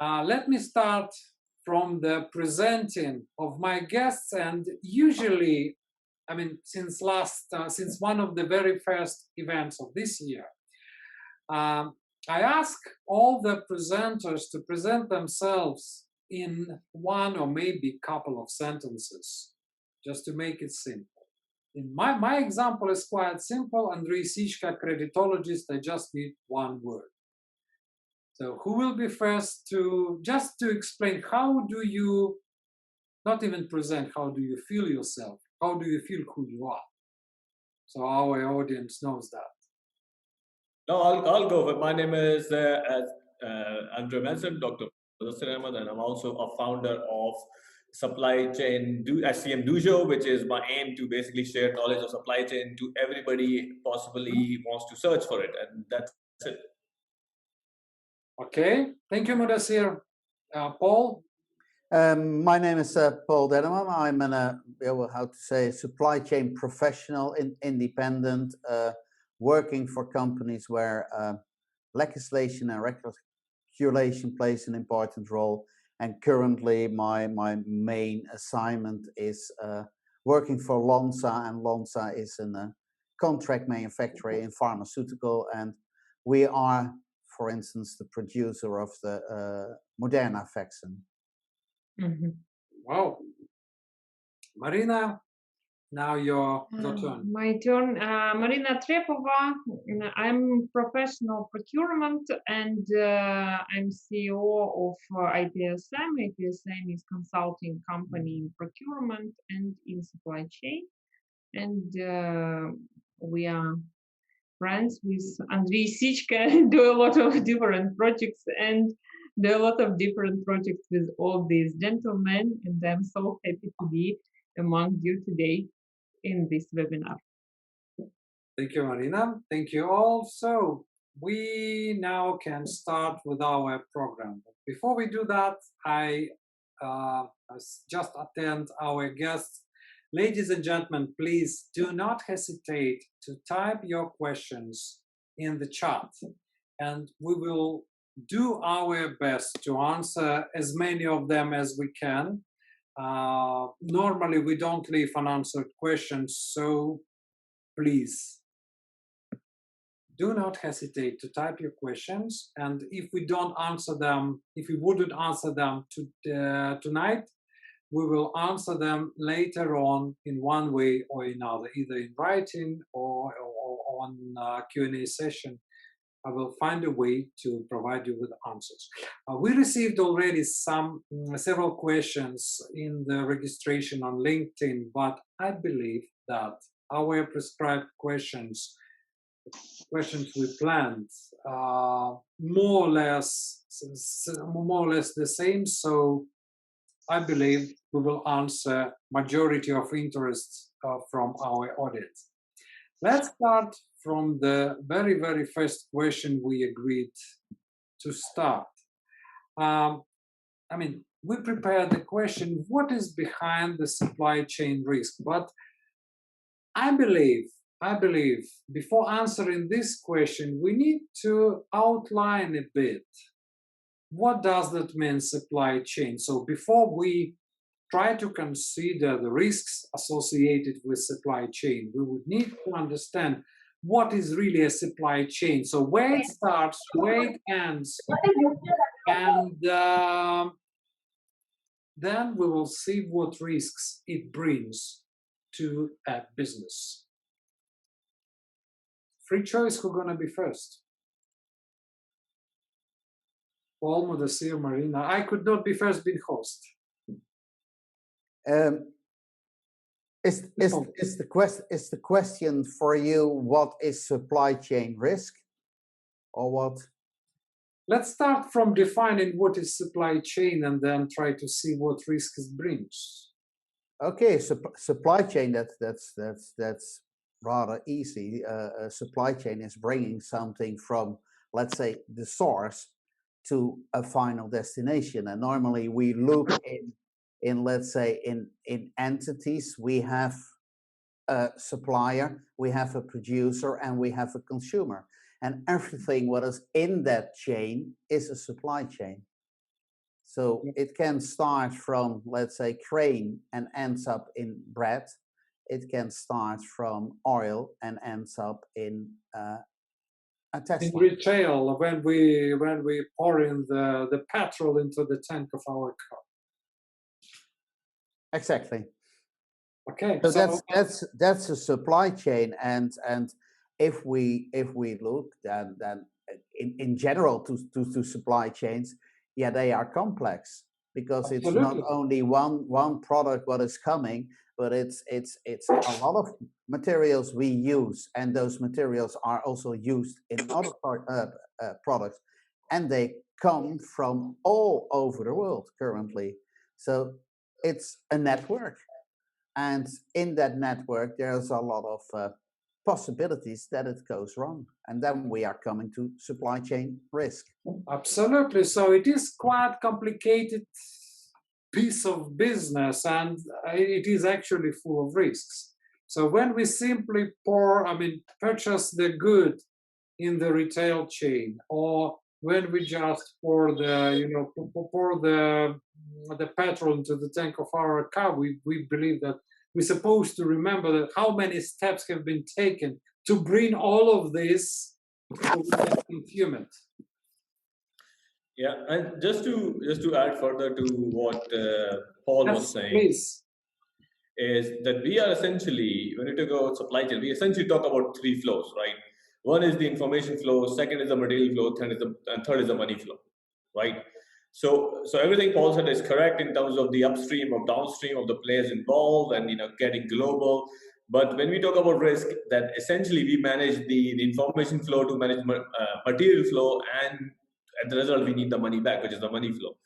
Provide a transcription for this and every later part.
Let me start from the presenting of my guests, and usually, I mean, since one of the very first events of this year, I ask all the presenters to present themselves in one or maybe couple of sentences, just to make it simple. In my example is quite simple. Andriy, Sichka, creditologist. I just need one word. So who will be first to just to explain how do you not even present, how do you feel yourself? How do you feel who you are? So our audience knows that. No, I'll go. But my name is Andriy mentioned, Dr Muddassir Ahmed, and I'm also a founder of Supply Chain SCM Dojo, which is my aim to basically share knowledge of supply chain to everybody possibly wants to search for it, and that's it. Okay, thank you, Muddassir. Paul? My name is Paul Denneman. I'm a supply chain professional, independent, working for companies where legislation and regulation plays an important role. And currently, my main assignment is working for Lonza, and Lonza is a contract manufacturer in pharmaceutical, and we are, for instance, the producer of the Maryna vaccine. Mm-hmm. Wow. Maryna, now your turn. My turn. Maryna Trepova. I'm professional procurement, and I'm CEO of ITSM. ITSM is consulting company in procurement and in supply chain, and we are friends with Andriy, Sichka, do a lot of different projects, and do a lot of different projects with all these gentlemen, and I'm so happy to be among you today in this webinar. Thank you, Maryna. Thank you all. So we now can start with our program. Before we do that, I just attend our guests. Ladies and gentlemen, please do not hesitate to type your questions in the chat, and we will do our best to answer as many of them as we can. Normally, we don't leave unanswered questions, so please do not hesitate to type your questions. And if we don't answer them, if we wouldn't answer them tonight, we will answer them later on in one way or another, either in writing or on Q&A session. I will find a way to provide you with answers. We received already several questions in the registration on LinkedIn, but I believe that our prescribed questions we planned more or less the same. So I believe we will answer majority of interests from our audience. Let's start from the very, very first question we agreed to start. I mean, we prepared the question, what is behind the supply chain risk? But I believe before answering this question, we need to outline a bit. What does that mean, supply chain? So before we try to consider the risks associated with supply chain, we would need to understand what is really a supply chain. So where it starts, where it ends, and then we will see what risks it brings to a business. Free choice, who's going to be first? Paul, Muddassir, Maryna. I could not be first being host. Is the question for you, what is supply chain risk, or what? Let's start from defining what is supply chain and then try to see what risks it brings. Okay, supply chain, that's rather easy. Supply chain is bringing something from, let's say, the source to a final destination. And normally we look in let's say, in entities. We have a supplier, we have a producer, and we have a consumer. And everything what is in that chain is a supply chain. So it can start from, let's say, grain and ends up in bread. It can start from oil and ends up in a Tesla. In retail, when we pour in the petrol into the tank of our car. Exactly. Okay. So that's a supply chain, and if we look then in general to supply chains, yeah, they are complex, because it's not only one product what is coming, but it's a lot of materials we use, and those materials are also used in other products, and they come from all over the world currently. So it's a network, and in that network there's a lot of possibilities that it goes wrong, and then we are coming to supply chain risk. Absolutely. So it is quite complicated piece of business, and it is actually full of risks. So when we simply purchase the good in the retail chain, or when we just pour the petrol into the tank of our car, we believe that we're supposed to remember that how many steps have been taken to bring all of this to consume it. Yeah, and just to add further to what Paul was saying, please. Is that we are essentially, when we talk about supply chain, we essentially talk about three flows, right? One is the information flow, second is the material flow, and third is the money flow, right? So everything Paul said is correct in terms of the upstream or downstream of the players involved, and getting global. But when we talk about risk, that essentially we manage the information flow to manage material flow, and as a result we need the money back, which is the money flow.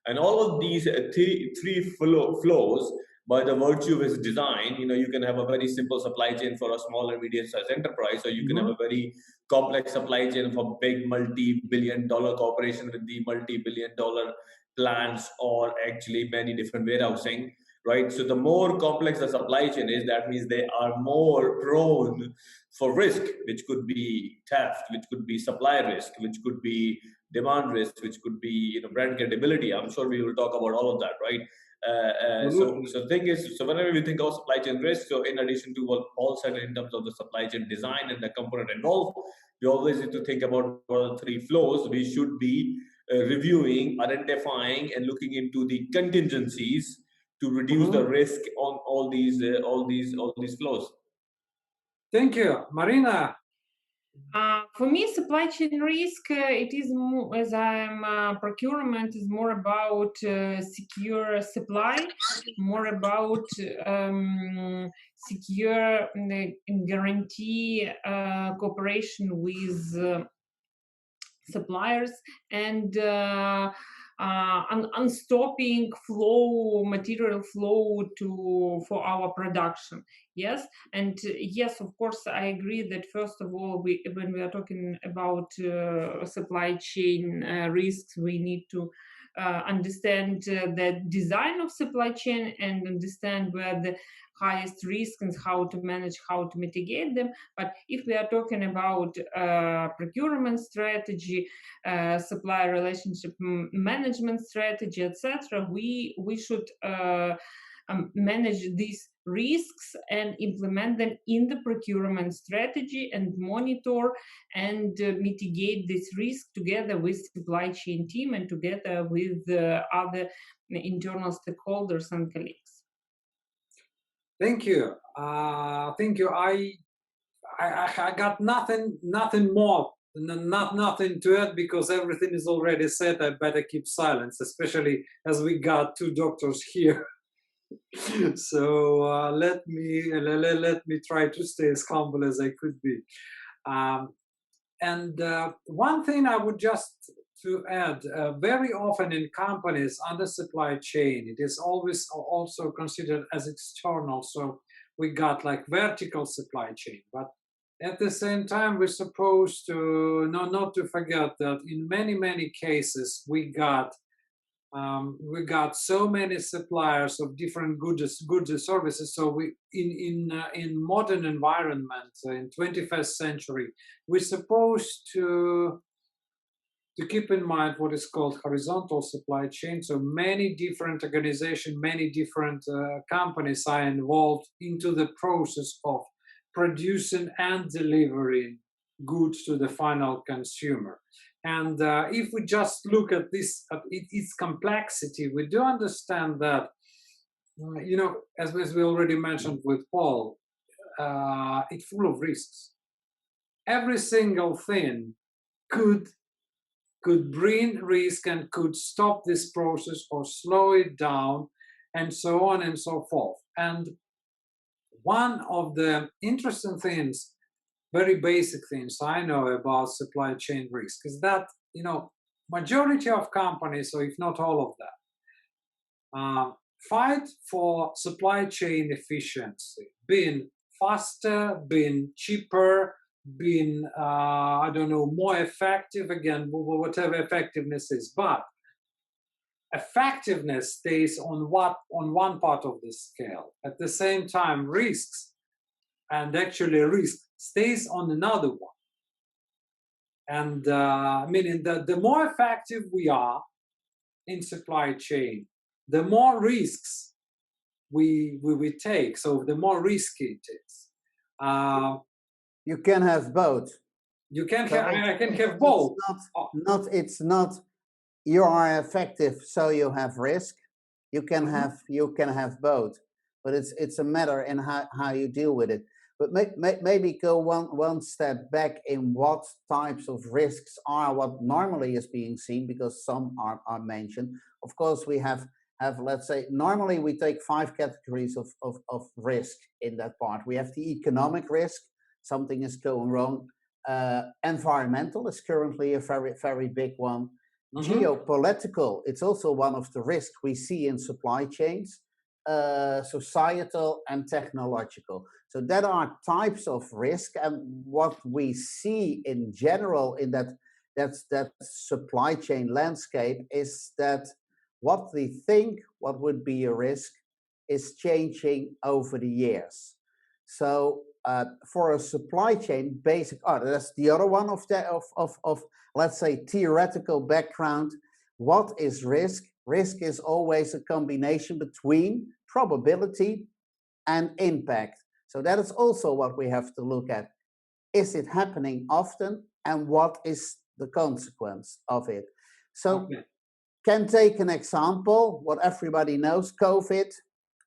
And all of these three flows, by the virtue of its design, you can have a very simple supply chain for a small and medium-sized enterprise, or you can have a very complex supply chain for big multi-billion-dollar corporation with the multi-billion-dollar plants, or actually many different warehousing, right? So the more complex the supply chain is, that means they are more prone for risk, which could be theft, which could be supply risk, which could be demand risk, which could be brand credibility. I'm sure we will talk about all of that, right? So the thing is, so whenever we think of supply chain risk, so in addition to what Paul said in terms of the supply chain design and the component involved, we always need to think about what are the three flows. We should be reviewing, identifying, and looking into the contingencies to reduce the risk on all these flows. Thank you, Maryna. For me, supply chain risk, it is more, as I'm procurement, is more about secure supply, more about secure and guarantee cooperation with suppliers, and unstopping material flow for our production. Yes, and yes, of course, I agree that first of all, when we are talking about supply chain risks, we need to understand the design of supply chain and understand where the highest risk and how to manage, how to mitigate them. But if we are talking about procurement strategy, supplier relationship management strategy, etc., we should manage these risks and implement them in the procurement strategy, and monitor and mitigate this risk together with supply chain team and together with other internal stakeholders and colleagues. Thank you. Thank you. I got nothing more, nothing to add, because everything is already said. I better keep silence, especially as we got two doctors here. So let me try to stay as humble as I could be. And one thing I would just to add, very often in companies under supply chain, it is always also considered as external. So we got like vertical supply chain, but at the same time, we're supposed to not to forget that in many cases we got so many suppliers of different goods and services. So we in modern environment in 21st century, we're supposed to to keep in mind what is called horizontal supply chain. So many different organizations, many different companies are involved into the process of producing and delivering goods to the final consumer. And if we just look at this, at its complexity, we do understand that, you know, as we already mentioned with Paul, it's full of risks. Every single thing could bring risk and could stop this process or slow it down, and so on and so forth. And one of the interesting things, very basic things I know about supply chain risk is that, you know, majority of companies, or if not all of them, fight for supply chain efficiency, being faster, being cheaper, being, I don't know, more effective, again, whatever effectiveness is. But effectiveness stays on one part of the scale. At the same time, risks, and actually risk stays on another one. And meaning that the more effective we are in supply chain, the more risks we take. So the more risky it is. You can have both. You can So have, I can have both. It's not you are effective, so you have risk. You can have both, but it's a matter in how you deal with it. But maybe go one step back in what types of risks are what normally is being seen, because some are mentioned. Of course, we have let's say normally we take 5 categories of risk in that part. We have the economic risk, something is going wrong. Environmental is currently a very big one. Geopolitical, it's also one of the risks we see in supply chains. Societal and technological. So that are types of risk, and what we see in general in that supply chain landscape is that what we think what would be a risk is changing over the years. So for a supply chain basic, that's the other one of let's say theoretical background. What is risk? Risk is always a combination between probability and impact. So that is also what we have to look at. Is it happening often, and what is the consequence of it? So can take an example, what everybody knows, COVID,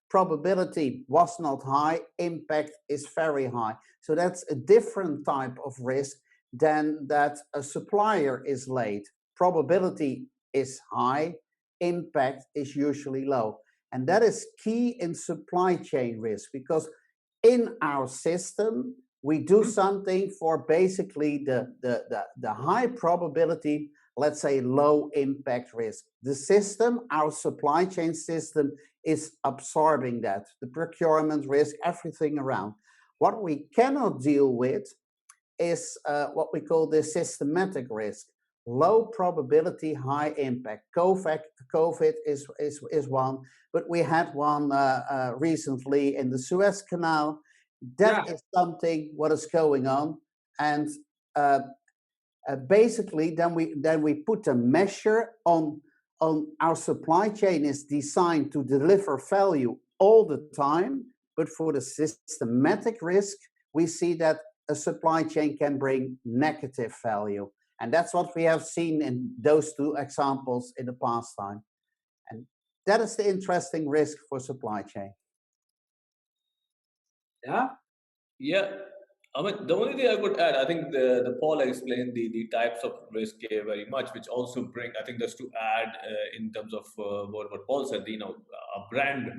probability was not high, impact is very high. So that's a different type of risk than that a supplier is late. Probability is high, impact is usually low. And that is key in supply chain risk, because in our system, we do something for basically the high probability, let's say low impact risk. The system, our supply chain system, is absorbing that, the procurement risk, everything around. What we cannot deal with is what we call the systematic risk. Low probability, high impact. COVID is one, but we had one recently in the Suez Canal. That is something what is going on, and basically then we put a measure on our supply chain is designed to deliver value all the time, but for the systematic risk, we see that a supply chain can bring negative value. And that's what we have seen in those 2 examples in the past time. And that is the interesting risk for supply chain. Yeah. I mean, the only thing I would add, I think the Paul explained the types of risk here very much, which also bring, I think just to add in terms of what Paul said, you know, a brand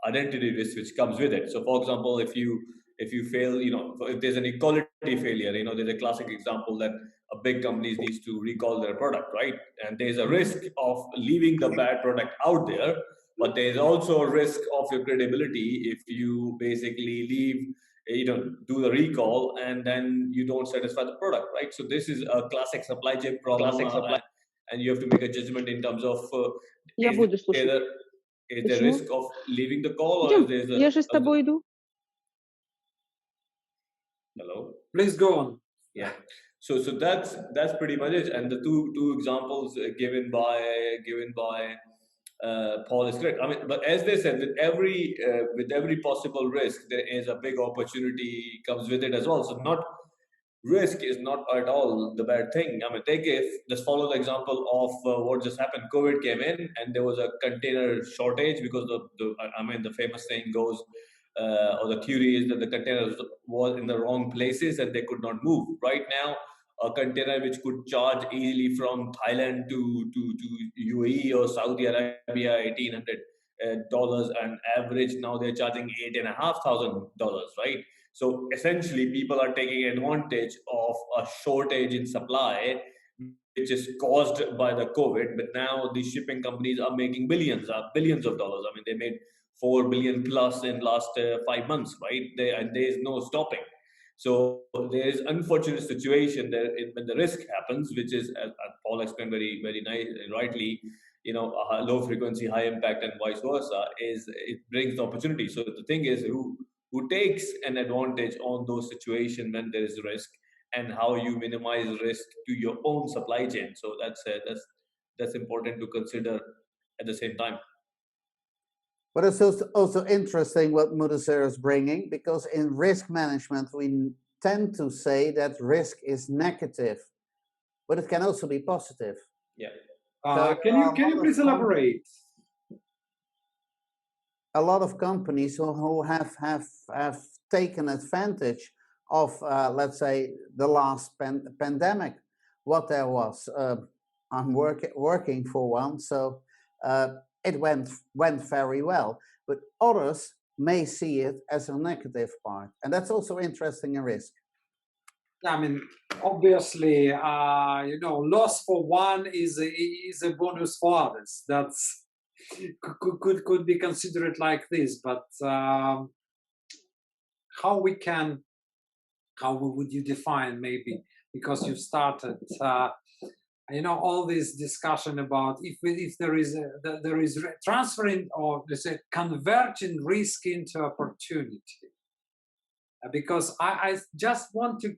identity risk which comes with it. So for example, if you fail, you know, if there's an quality failure, you know, there's a classic example that a big company needs to recall their product, right? And there's a risk of leaving the bad product out there, but there's also a risk of your credibility if you basically leave, you know, do the recall and then you don't satisfy the product, right? So this is a classic supply chain problem, and you have to make a judgment in terms of is there risk of leaving the call, or is there Hello? Please go on. Yeah. So that's pretty much it. And the two examples given by Paul is correct. I mean, but as they said, with every possible risk, there is a big opportunity comes with it as well. So not risk is not at all the bad thing. I mean, just follow the example of what just happened. COVID came in, and there was a container shortage because the famous saying goes, or the theory is that the containers was in the wrong places and they could not move. Right now, a container which could charge easily from Thailand to UAE or Saudi Arabia, $1,800 and average now they're charging $8,500, right? So essentially, people are taking advantage of a shortage in supply, which is caused by the COVID. But now the shipping companies are making billions of dollars. I mean, they made 4 billion plus in last 5 months, right? And there is no stopping. So there is unfortunate situation there when the risk happens, which is, as Paul explained very nice, rightly, a low frequency, high impact, and vice versa. It brings the opportunity. So the thing is, who takes an advantage on those situations when there is risk, and how you minimize risk to your own supply chain. So that's important to consider at the same time. But it's also interesting what Muddassir is bringing, because in risk management, we tend to say that risk is negative, but it can also be positive. Yeah. Can you please elaborate? A lot of companies who have taken advantage of, let's say, the last pandemic, what there was. I'm working for one, so it went very well. But others may see it as a negative part, and that's also interesting in risk. I mean, obviously, loss for one is a bonus for others. That's could be considered like this. But how would you define, maybe, because you started all this discussion about if there is transferring, or let's say converting risk into opportunity. Because I just want to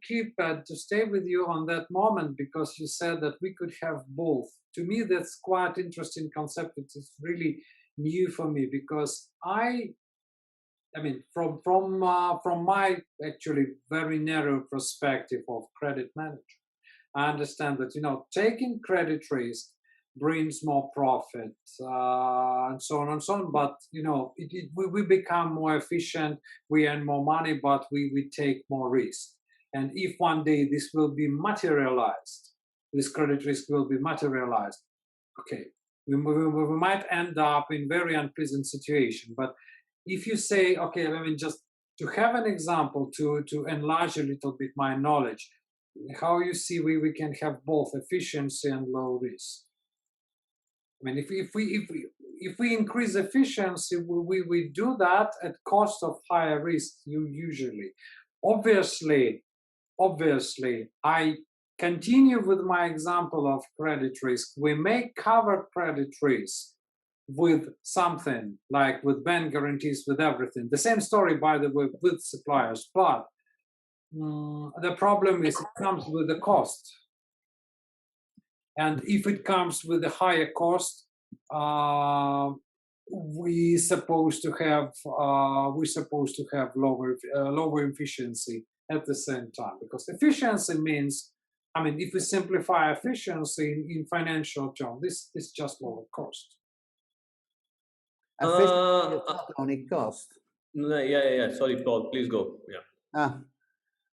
to stay with you on that moment, because you said that we could have both. To me, that's quite interesting concept. It's really new for me, because I mean, from my actually very narrow perspective of credit management, I understand that taking credit risk brings more profit, and so on and so on. But we become more efficient, we earn more money, but we take more risk. And if one day this will be materialized, this credit risk will be materialized, okay, we might end up in very unpleasant situation. But if you say, okay, I mean, just to have an example, to enlarge a little bit my knowledge, how you see we can have both efficiency and low risk. I mean, if we increase efficiency, we do that at cost of higher risk. Usually, obviously, I continue with my example of credit risk. We may cover credit risk with something like with bank guarantees, with everything. The same story, by the way, with suppliers. But the problem is it comes with the cost. And if it comes with a higher cost, we're supposed to have lower efficiency at the same time, because efficiency means, I mean, if we simplify efficiency in financial terms, this is just lower cost. Efficiency is not only cost. Yeah. Sorry, Paul, please go. Yeah.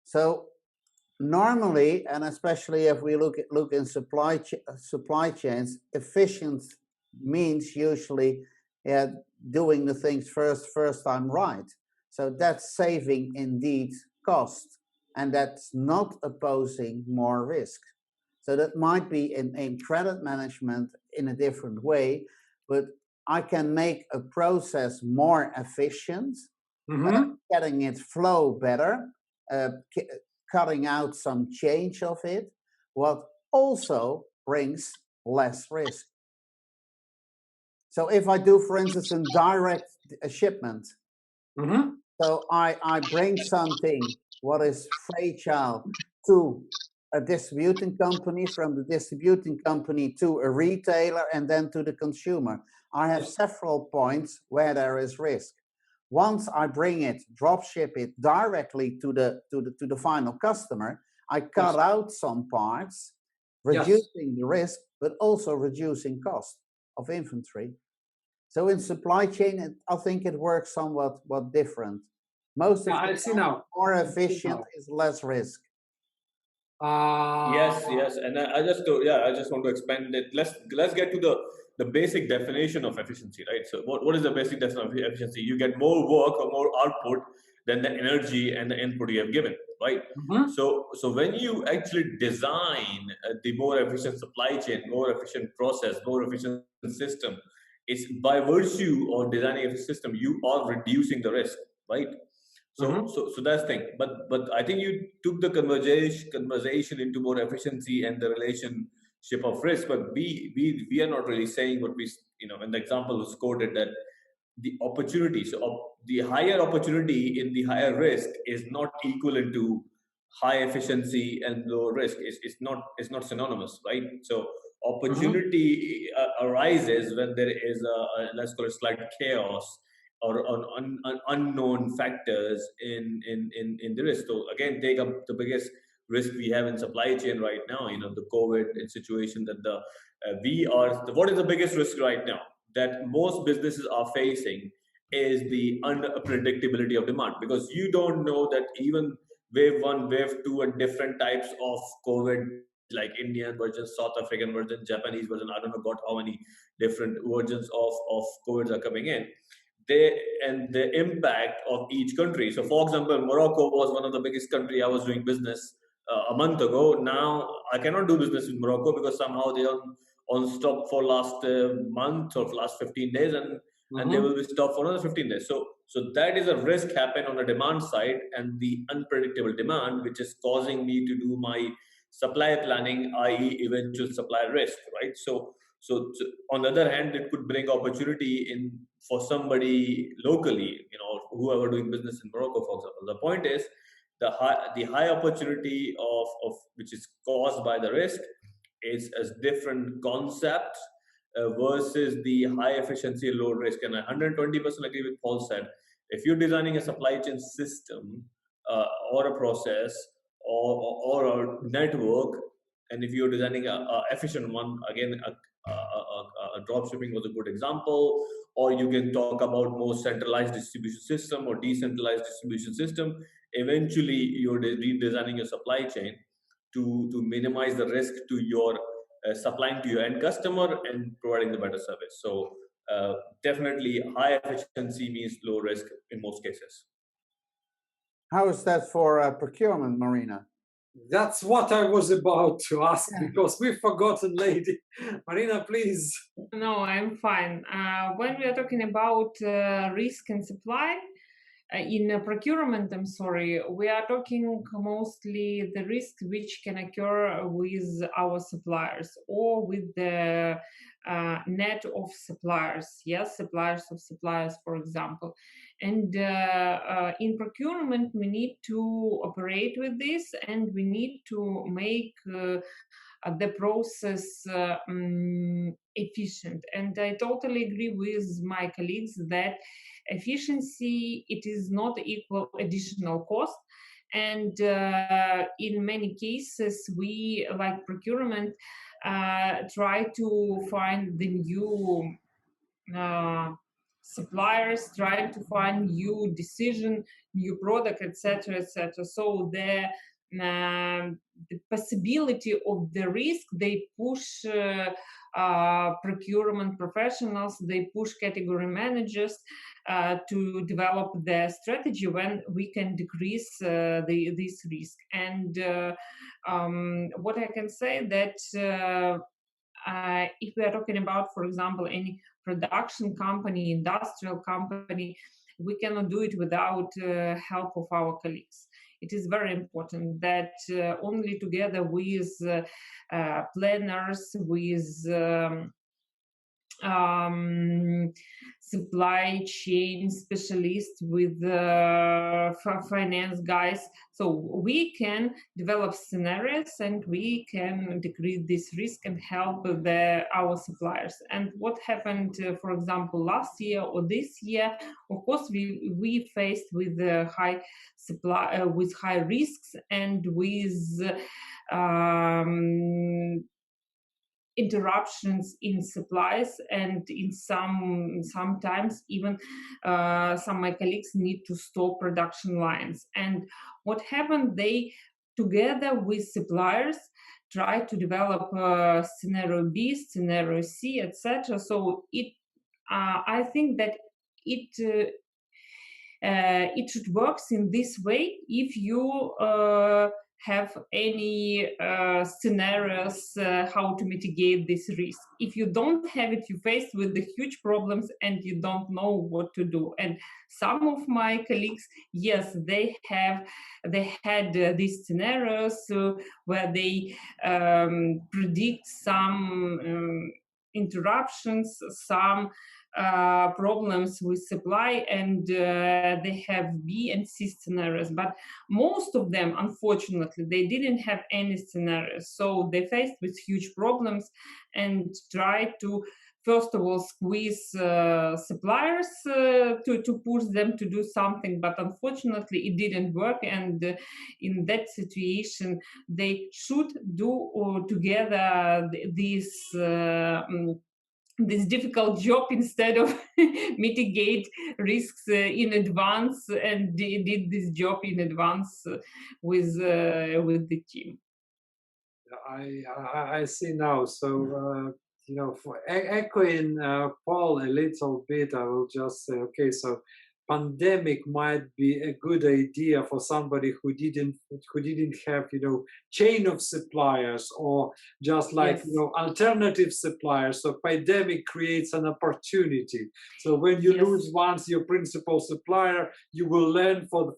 So normally, and especially if we look in supply chains, efficient means usually doing the things first time right. So that's saving indeed cost, and that's not opposing more risk. So that might be in credit management in a different way, but I can make a process more efficient, getting it flow better, cutting out some change of it, what also brings less risk. So if I do, for instance, a direct shipment, so I bring something what is fragile to a distributing company, from the distributing company to a retailer, and then to the consumer. I have several points where there is risk. Once I bring it, drop ship it directly to the final customer, I cut out some parts, reducing the risk, but also reducing cost of inventory. So in supply chain, I think it works somewhat different. Most of the time, more efficient is less risk. Yes, and I just want to expand it. Let's get to the basic definition of efficiency, right? So what is the basic definition of efficiency? You get more work or more output than the energy and the input you have given, right? So when you actually design the more efficient supply chain, more efficient process, more efficient system, it's by virtue of designing a system, you are reducing the risk, right? So that's the thing. But I think you took the conversation into more efficiency and the relationship of risk. But we are not really saying what we, when the example was quoted, that the opportunity, so the higher opportunity in the higher risk is not equivalent to high efficiency and low risk. It's not synonymous, right? So opportunity arises when there is a let's call it slight chaos or on unknown factors in the risk. So again, take up the biggest risk we have in supply chain right now. The COVID situation that what is the biggest risk right now that most businesses are facing is the unpredictability of demand, because you don't know that even wave 1, wave 2, and different types of COVID, like Indian version, South African version, Japanese version, I don't know God how many different versions of COVID are coming in. And the impact of each country. So for example, Morocco was one of the biggest country I was doing business a month ago. Now I cannot do business with Morocco because somehow they are on stop for last month or last 15 days, and they will be stopped for another 15 days. So that is a risk happen on the demand side, and the unpredictable demand, which is causing me to do my supply planning, i.e. eventual supply risk, right? So on the other hand, it could bring opportunity for somebody locally, whoever doing business in Morocco, for example. The point is the high opportunity of which is caused by the risk is a different concept versus the high efficiency, low risk. And I 120% agree with Paul said. If you're designing a supply chain system or a process or a network, and if you're designing a efficient one, again, a drop shipping was a good example, or you can talk about more centralized distribution system or decentralized distribution system. Eventually, you're redesigning your supply chain to minimize the risk to your supplying to your end customer and providing the better service. So definitely high efficiency means low risk in most cases. How is that for procurement, Maryna? That's what I was about to ask, because we've forgotten, lady. Maryna, please. No, I'm fine. When we are talking about risk and supply, in procurement, we are talking mostly the risk which can occur with our suppliers or with the net of suppliers. Yes, suppliers of suppliers, for example. And in procurement, we need to operate with this, and we need to make the process efficient. And I totally agree with my colleagues that efficiency, it is not equal additional cost. And in many cases, we, like procurement, try to find the new suppliers, try to find new decision, new product, etc., etc. So the possibility of the risk, they push procurement professionals, they push category managers to develop their strategy when we can decrease this risk. And what I can say that if we are talking about, for example, any production company, industrial company, we cannot do it without help of our colleagues. It is very important that only together with planners, with supply chain specialist with finance guys. So we can develop scenarios and we can decrease this risk and help our suppliers. And what happened, for example, last year or this year, of course, we faced with high supply, with high risks and with interruptions in supplies, and in sometimes even some of my colleagues need to stop production lines. And what happened, they together with suppliers try to develop scenario B, scenario C, etc. So I think that it should work in this way if you have any scenarios how to mitigate this risk. If you don't have it, you face with the huge problems and you don't know what to do. And some of my colleagues, yes, they had these scenarios where they predict some interruptions, some problems with supply, and they have B and C scenarios. But most of them, unfortunately, they didn't have any scenarios. So they faced with huge problems and tried to, first of all, squeeze suppliers to push them to do something. But unfortunately, it didn't work. And in that situation, they should do together this difficult job instead of mitigate risks in advance, and did this job in advance with the team. I see now. So for echoing Paul a little bit, I will just say, okay, so pandemic might be a good idea for somebody who didn't have chain of suppliers, or just like Yes. alternative suppliers. So pandemic creates an opportunity. So when you Yes. lose once your principal supplier, you will learn for it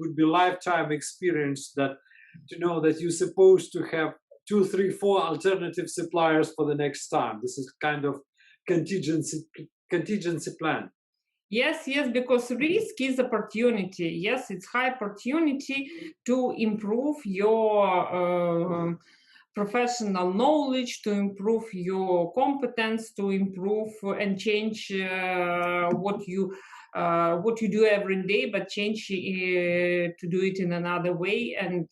would be lifetime experience that to know that you're supposed to have 2, 3, 4 alternative suppliers for the next time. This is kind of contingency plan. Yes, because risk is opportunity. Yes, it's high opportunity to improve your professional knowledge, to improve your competence, to improve and change what you do every day, but change to do it in another way. And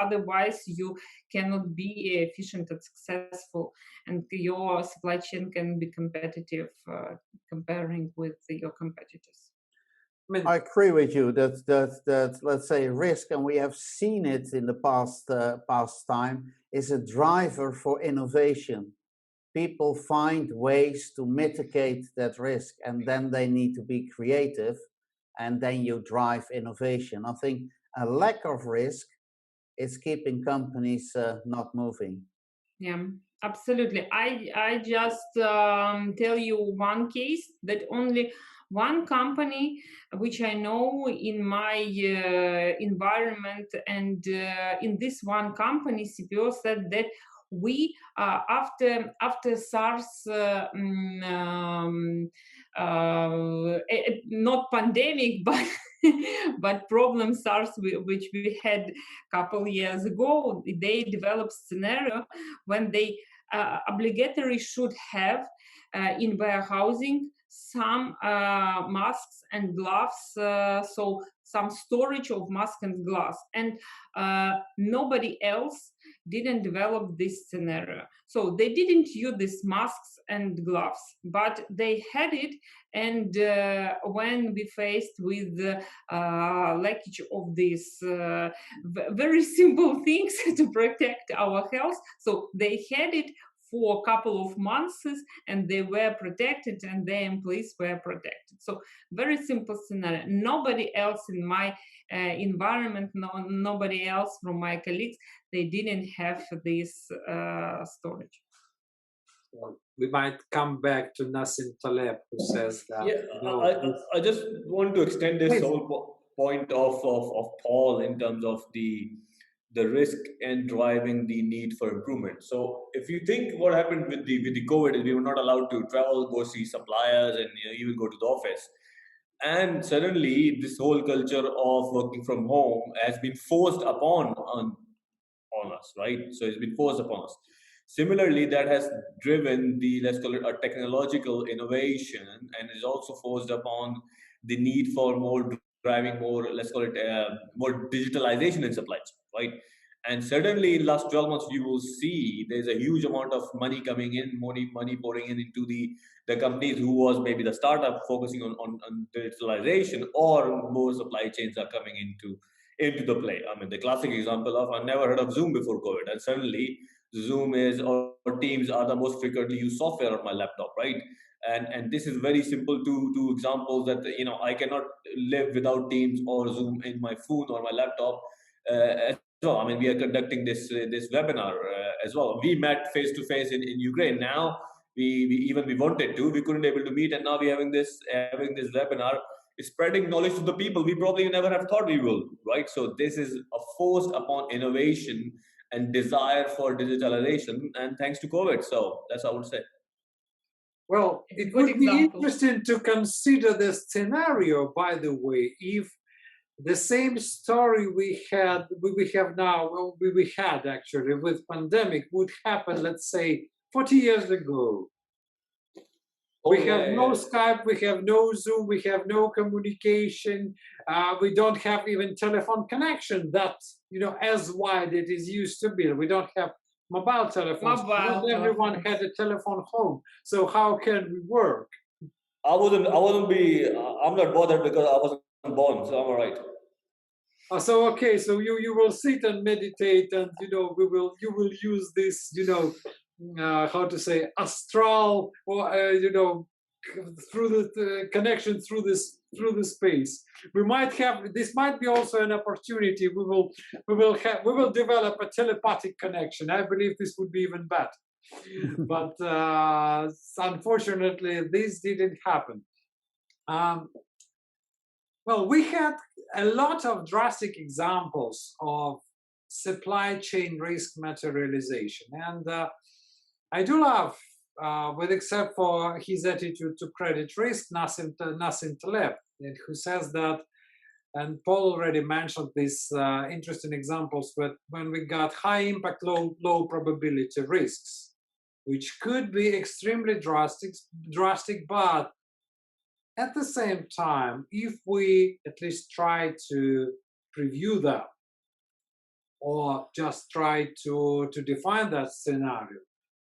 otherwise, you cannot be efficient and successful, and your supply chain can be competitive comparing with your competitors. I agree with you that let's say risk, and we have seen it in the past time, is a driver for innovation. People find ways to mitigate that risk, and then they need to be creative, and then you drive innovation. I think a lack of risk is keeping companies not moving. Yeah, absolutely. I just tell you one case that only one company, which I know in my environment, and in this one company, CPO said that we after SARS, not pandemic, but but problem SARS, which we had couple years ago, they developed scenario when they obligatory should have in warehousing some masks and gloves, so some storage of masks and gloves, and nobody else didn't develop this scenario. So they didn't use these masks and gloves, but they had it. And when we faced with leakage of these very simple things to protect our health, so they had it for a couple of months, and they were protected, and their employees were protected. So very simple scenario. Nobody else in my environment, nobody else from my colleagues, they didn't have this storage. Well, we might come back to Nassim Taleb, who says that. I just want to extend this whole point of Paul in terms of the the risk and driving the need for improvement. So if you think what happened with the COVID is we were not allowed to travel, go see suppliers, and even go to the office. And suddenly this whole culture of working from home has been forced on us, right? So it's been forced upon us. Similarly, that has driven the, let's call it, a technological innovation, and is also forced upon the need for more driving more, let's call it, more digitalization in supply chain, right? And suddenly, in last 12 months, you will see there's a huge amount of money coming in, money pouring in into the companies who was maybe the startup focusing on digitalization, or more supply chains are coming into the play. I mean, the classic example of I never heard of Zoom before COVID, and suddenly Zoom is or Teams are the most frequently used software on my laptop, right? And this is very simple. Two examples that I cannot live without Teams or Zoom in my phone or my laptop. As well, I mean, we are conducting this webinar as well. We met face to face in Ukraine. Now we wanted to, we couldn't able to meet, and now we're having this webinar, spreading knowledge to the people we probably never have thought we will, right? So this is a forced upon innovation and desire for digitalization, and thanks to COVID. So that's what I would say. Well, It's a it good would be example. interesting to consider the scenario, by the way, if the same story we have now, well, we had actually with pandemic would happen, let's say, 40 years ago. We have no Skype, we have no Zoom, we have no communication. We don't have even telephone connection that, as wide it is used to be. We don't have mobile telephones. Not everyone had a telephone home. So how can we work? I'm not bothered because I wasn't born, so I'm all right. So okay, so you will sit and meditate, and you will use this how to say astral, or through the connection through the space. We might have this might be also an opportunity. We will develop a telepathic connection. I believe this would be even better, but unfortunately this didn't happen. Well, we had a lot of drastic examples of supply chain risk materialization, and I do love, with except for his attitude to credit risk, Nassim Taleb, who says that, and Paul already mentioned these interesting examples, but when we got high impact, low probability risks, which could be extremely drastic, but at the same time, if we at least try to preview that, or just try to define that scenario,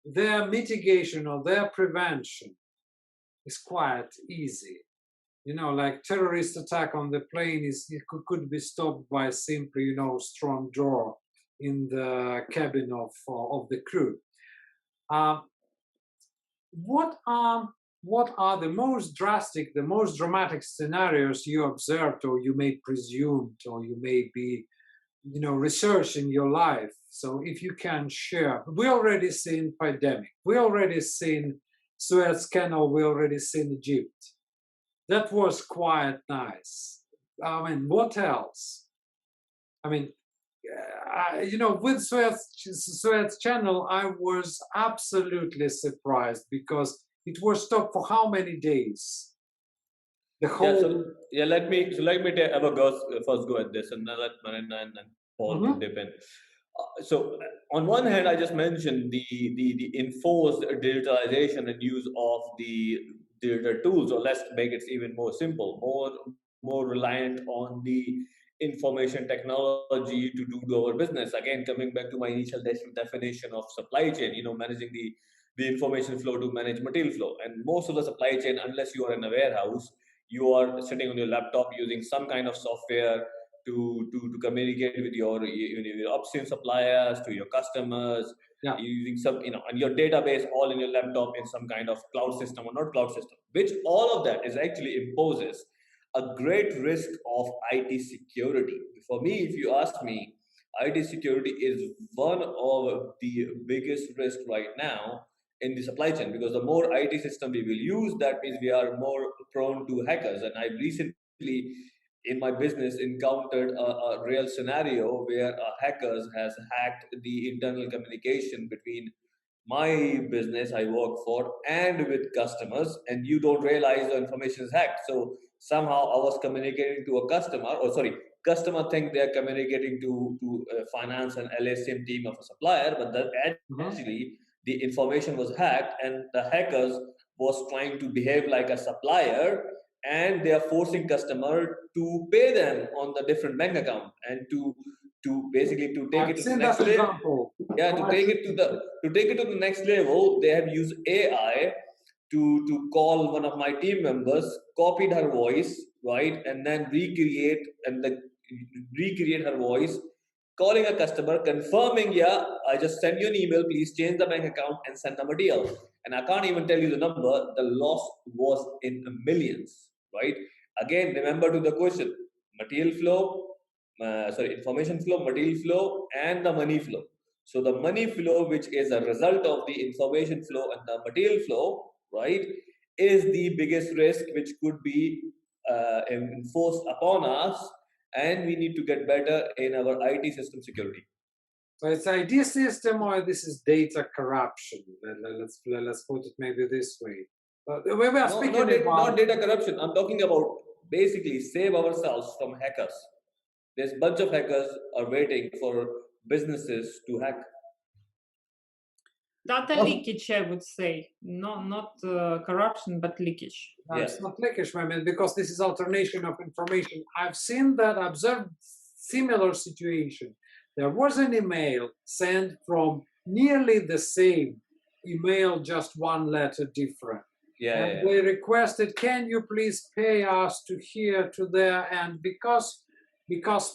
their mitigation or their prevention is quite easy. Like terrorist attack on the plane could be stopped by simply, strong door in the cabin of the crew. What are the most drastic, the most dramatic scenarios you observed, or you may presumed, or you may be, research in your life? So if you can share, we already seen pandemic, we already seen Suez Canal, we already seen Egypt. That was quite nice. I mean, what else? I mean, with Suez Channel, I was absolutely surprised because it was stopped for how many days? The whole. Let me first go at this, and then let Maryna and Paul can dip in. So on one hand, I just mentioned the enforced digitalization and use of the digital tools, or let's make it even more simple, more reliant on the information technology to do our business. Again, coming back to my initial definition of supply chain, managing the information flow to manage material flow. And most of the supply chain, unless you are in a warehouse, you are sitting on your laptop using some kind of software to communicate with your upstream suppliers, to your customers, using some, and your database all in your laptop in some kind of cloud system or not cloud system, which all of that is actually imposes a great risk of IT security. For me, if you ask me, IT security is one of the biggest risks right now in the supply chain, because the more IT system we will use, that means we are more prone to hackers. And I recently in my business encountered a real scenario where a hackers has hacked the internal communication between my business I work for and with customers, and you don't realize the information is hacked. So somehow I was communicating to a customer, or sorry, customer think they are communicating to finance and LSM team of a supplier, but that actually the information was hacked, and the hackers was trying to behave like a supplier, and they are forcing customer to pay them on the different bank account, and to basically to take I've it to the seen next that level. example. Yeah, to take it to the next level, they have used AI to call one of my team members, copied her voice, right, and then recreate her voice, calling a customer, confirming, yeah, I just send you an email, please change the bank account and send the material. And I can't even tell you the number, the loss was in millions, right? Again, remember to the question, material flow, information flow, material flow, and the money flow. So the money flow, which is a result of the information flow and the material flow, right, is the biggest risk which could be enforced upon us, and we need to get better in our IT system security. So it's ID system, or this is data corruption. Let's put it maybe this way. We were speaking not data corruption. I'm talking about basically save ourselves from hackers. There's a bunch of hackers are waiting for businesses to hack. Data leakage, I would say, not corruption, but leakage. No, it's not leakage, I mean, because this is alternation of information. I've seen that, observed similar situation. There was an email sent from nearly the same email, just one letter different. And they requested, can you please pay us to here, to there, and because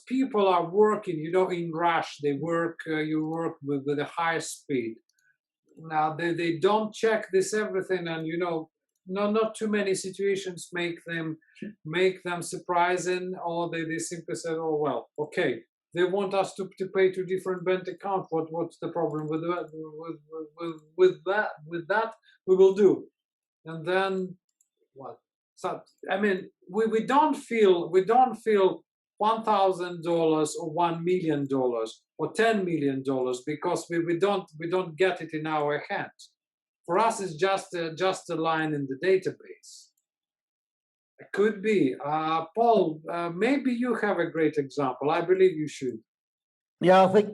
people are working, you know, in rush, they work, you work with a high speed. Now they don't check this everything, and you know, not too many situations make them surprising, or they simply said, oh well, okay, they want us to pay to different bank account. What's the problem with that? With that we will do. And then what? So I mean, we don't feel $1,000 or $1 million or $10 million because we don't get it in our hands. For us, it's just a line in the database. It could be. Paul, maybe you have a great example. I believe you should. Yeah, I think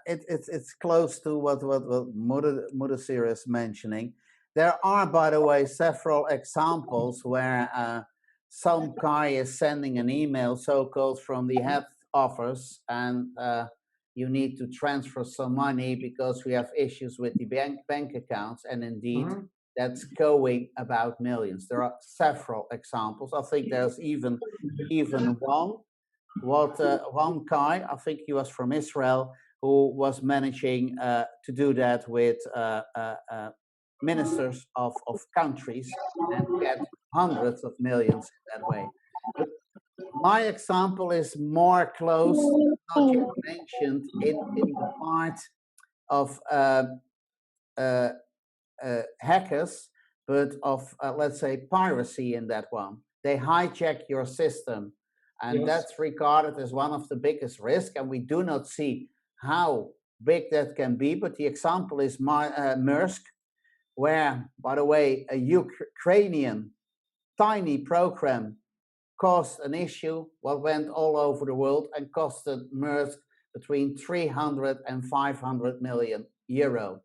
it's close to what Muddassir is mentioning. There are, by the way, several examples where some guy is sending an email, so-called from the head office, and you need to transfer some money because we have issues with the bank accounts, and indeed that's going about millions. There are several examples. I think there's even one guy, I think he was from Israel, who was managing to do that with ministers of countries and get hundreds of millions that way. But my example is more close, not yet mentioned, in the part of hackers, but of, let's say, piracy in that one. They hijack your system, and that's regarded as one of the biggest risks, and we do not see how big that can be. But the example is Maersk, where, by the way, a Ukrainian tiny program caused an issue, what went all over the world, and costed Maersk between 300 and 500 million euro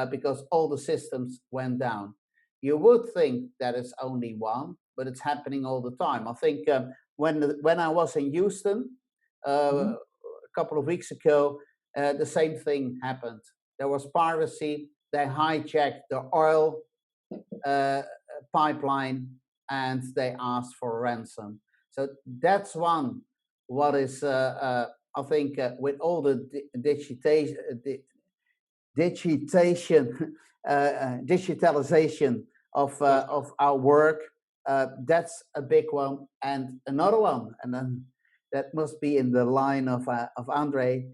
because all the systems went down. You would think that it's only one, but it's happening all the time. I think when I was in Houston a couple of weeks ago, the same thing happened. There was piracy. They hijacked the oil pipeline, and they asked for a ransom. So that's one. What is I think with all the digitalization of our work, that's a big one. And another one, and then that must be in the line of Andriy.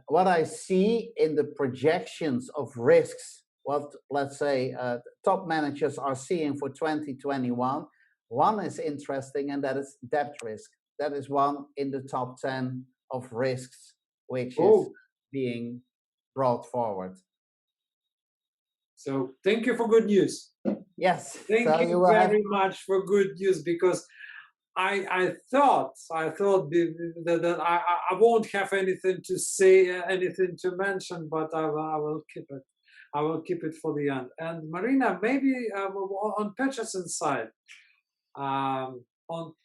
What I see in the projections of risks, what, let's say, top managers are seeing for 2021, One is interesting, and that is debt risk. That is one in the top 10 of risks which is being brought forward. So thank you for good news. Yes. Thank so you very much for good news, because I thought that I won't have anything to say, anything to mention, but I will keep it. I will keep it for the end. And Maryna, maybe on purchasing side, on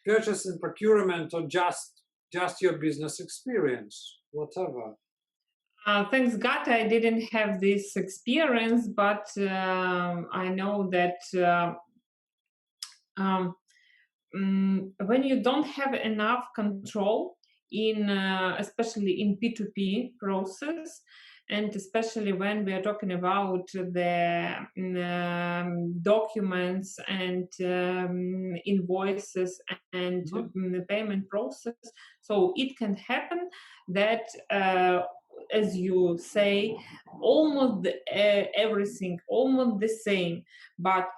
purchasing, procurement, or just your business experience, whatever. Thanks God I didn't have this experience, but I know that when you don't have enough control in, especially in P2P process, and especially when we are talking about the documents and invoices and the payment process, so it can happen that as you say, almost everything almost the same, but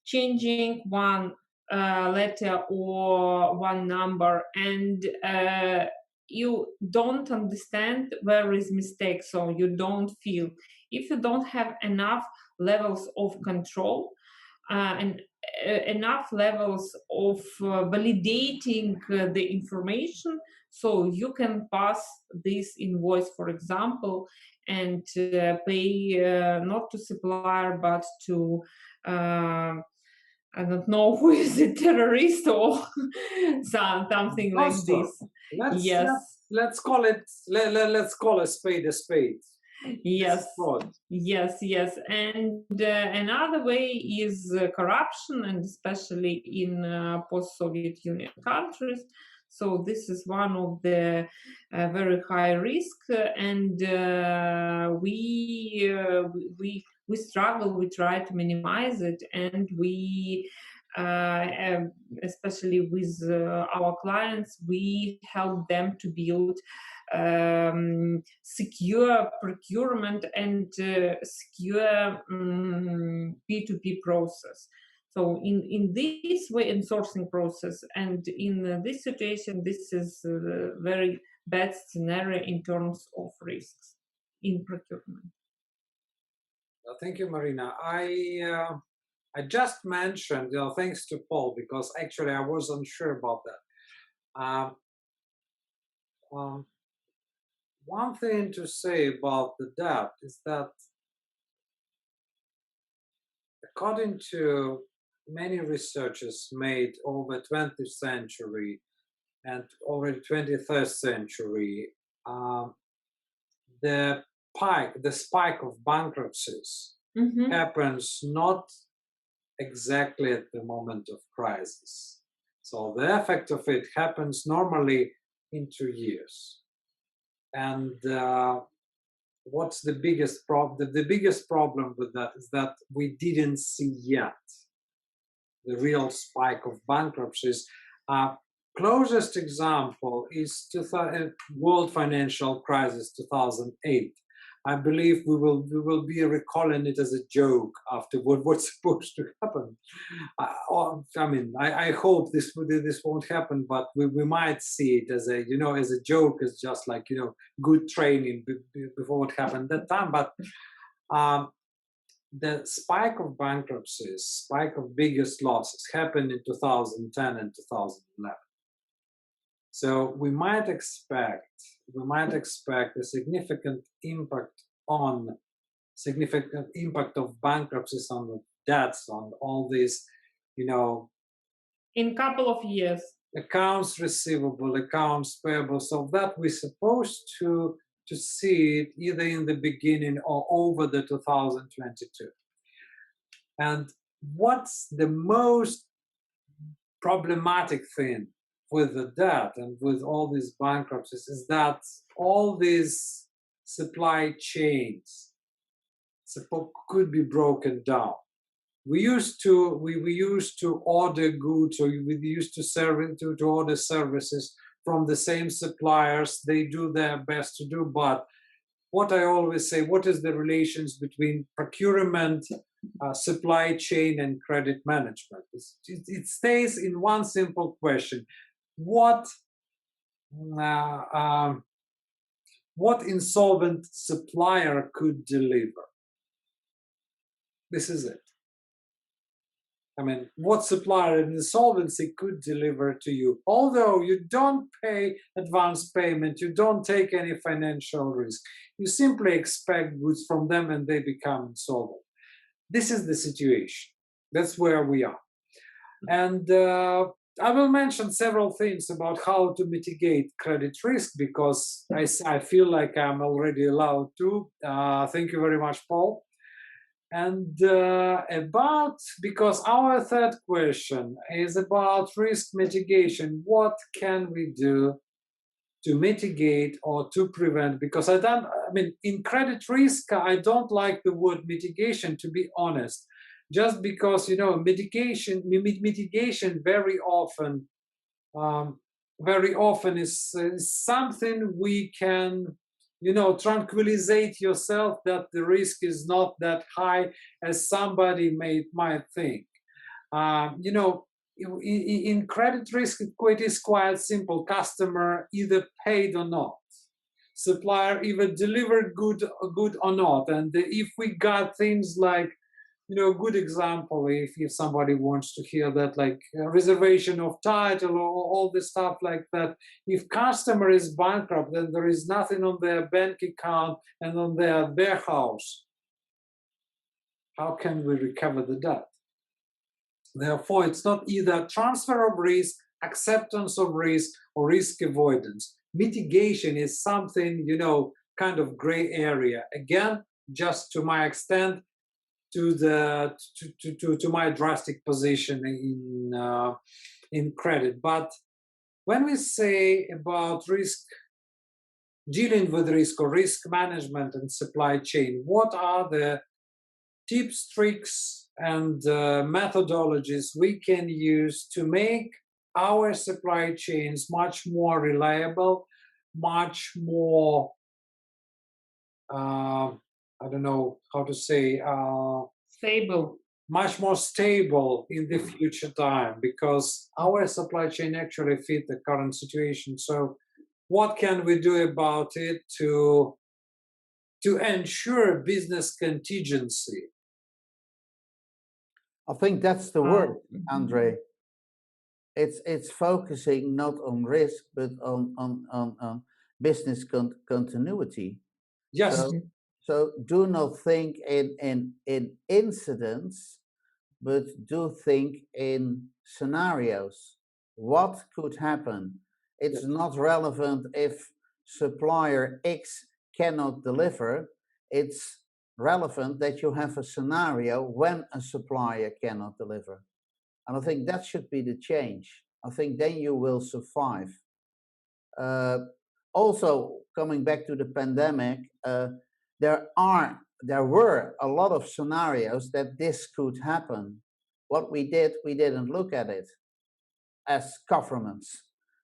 changing one letter or one number, and you don't understand where is mistake, so you don't feel. If you don't have enough levels of control and enough levels of validating the information, so you can pass this invoice, for example, and pay not to supplier but to I don't know who is a terrorist or something like this. Let's call it. Let's call a spade a spade. Yes, yes. And another way is corruption, and especially in post-Soviet Union countries. So this is one of the very high risk, and we struggle. We try to minimize it, and we. Especially with our clients, we help them to build secure procurement and secure P2P process. So in this way, in sourcing process, and in this situation, this is a very bad scenario in terms of risks in procurement. Thank you, Maryna. I just mentioned, thanks to Paul, because actually I wasn't sure about that. One thing to say about the debt is that according to many researchers made over 20th century and already 21st century, the spike of bankruptcies happens not exactly at the moment of crisis. So the effect of it happens normally in 2 years. And what's the biggest problem? The biggest problem with that is that we didn't see yet the real spike of bankruptcies. Closest example is World Financial Crisis 2008. I believe we will be recalling it as a joke after what's supposed to happen. I hope this won't happen, but we might see it as a as a joke, as just like good training before what happened that time. But the spike of bankruptcies, spike of biggest losses happened in 2010 and 2011. So we might expect a significant impact of bankruptcies on the debts, on all these, in couple of years, accounts receivable, accounts payable. So that we're supposed to see it either in the beginning or over the 2022. And what's the most problematic thing with the debt and with all these bankruptcies is that all these supply chains could be broken down. We used to order goods, or we used to order services from the same suppliers. They do their best to do, but what I always say, what is the relations between procurement supply chain and credit management. It stays in one simple question: what what insolvent supplier could deliver? This is it. I mean, what supplier in insolvency could deliver to you? Although you don't pay advance payment, you don't take any financial risk. You simply expect goods from them and they become insolvent. This is the situation. That's where we are. And I will mention several things about how to mitigate credit risk because I feel like I'm already allowed to. Thank you very much, Paul. And because our third question is about risk mitigation. What can we do to mitigate or to prevent? Because in credit risk, I don't like the word mitigation, to be honest. Just because, mitigation very often is something we can, tranquilize yourself that the risk is not that high as somebody might think. In credit risk, it is quite simple. Customer either paid or not. Supplier either delivered good or not. And if we got things like, good example, if somebody wants to hear that, like reservation of title or all this stuff like that. If customer is bankrupt, then there is nothing on their bank account and on their warehouse. How can we recover the debt? Therefore, it's not either transfer of risk, acceptance of risk, or risk avoidance. Mitigation is something, kind of gray area. Again, just to my extent, to my drastic position in credit. But when we say about risk, dealing with risk or risk management and supply chain, what are the tips, tricks, and methodologies we can use to make our supply chains much more reliable, much more I don't know how to say, stable. Much more stable in the future time, because our supply chain actually fit the current situation. So what can we do about it to ensure business contingency? I think that's the word, Andrei. It's focusing not on risk, but on business continuity. Yes. So do not think in incidents, but do think in scenarios. What could happen? It's not relevant if supplier X cannot deliver. It's relevant that you have a scenario when a supplier cannot deliver. And I think that should be the change. I think then you will survive. Also, coming back to the pandemic, there were a lot of scenarios that this could happen. What we didn't look at it as governments.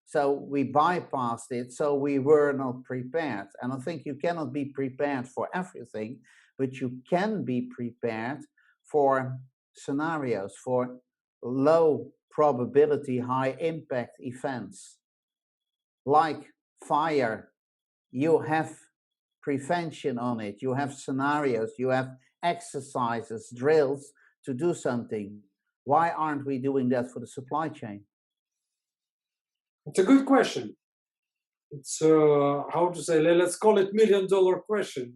So we bypassed it, so we were not prepared. And I think you cannot be prepared for everything, but you can be prepared for scenarios, for low probability, high impact events. Like fire, you have prevention on it, you have scenarios, you have exercises, drills to do something. Why aren't we doing that for the supply chain? It's a good question. It's how to say, let's call it $1 million question.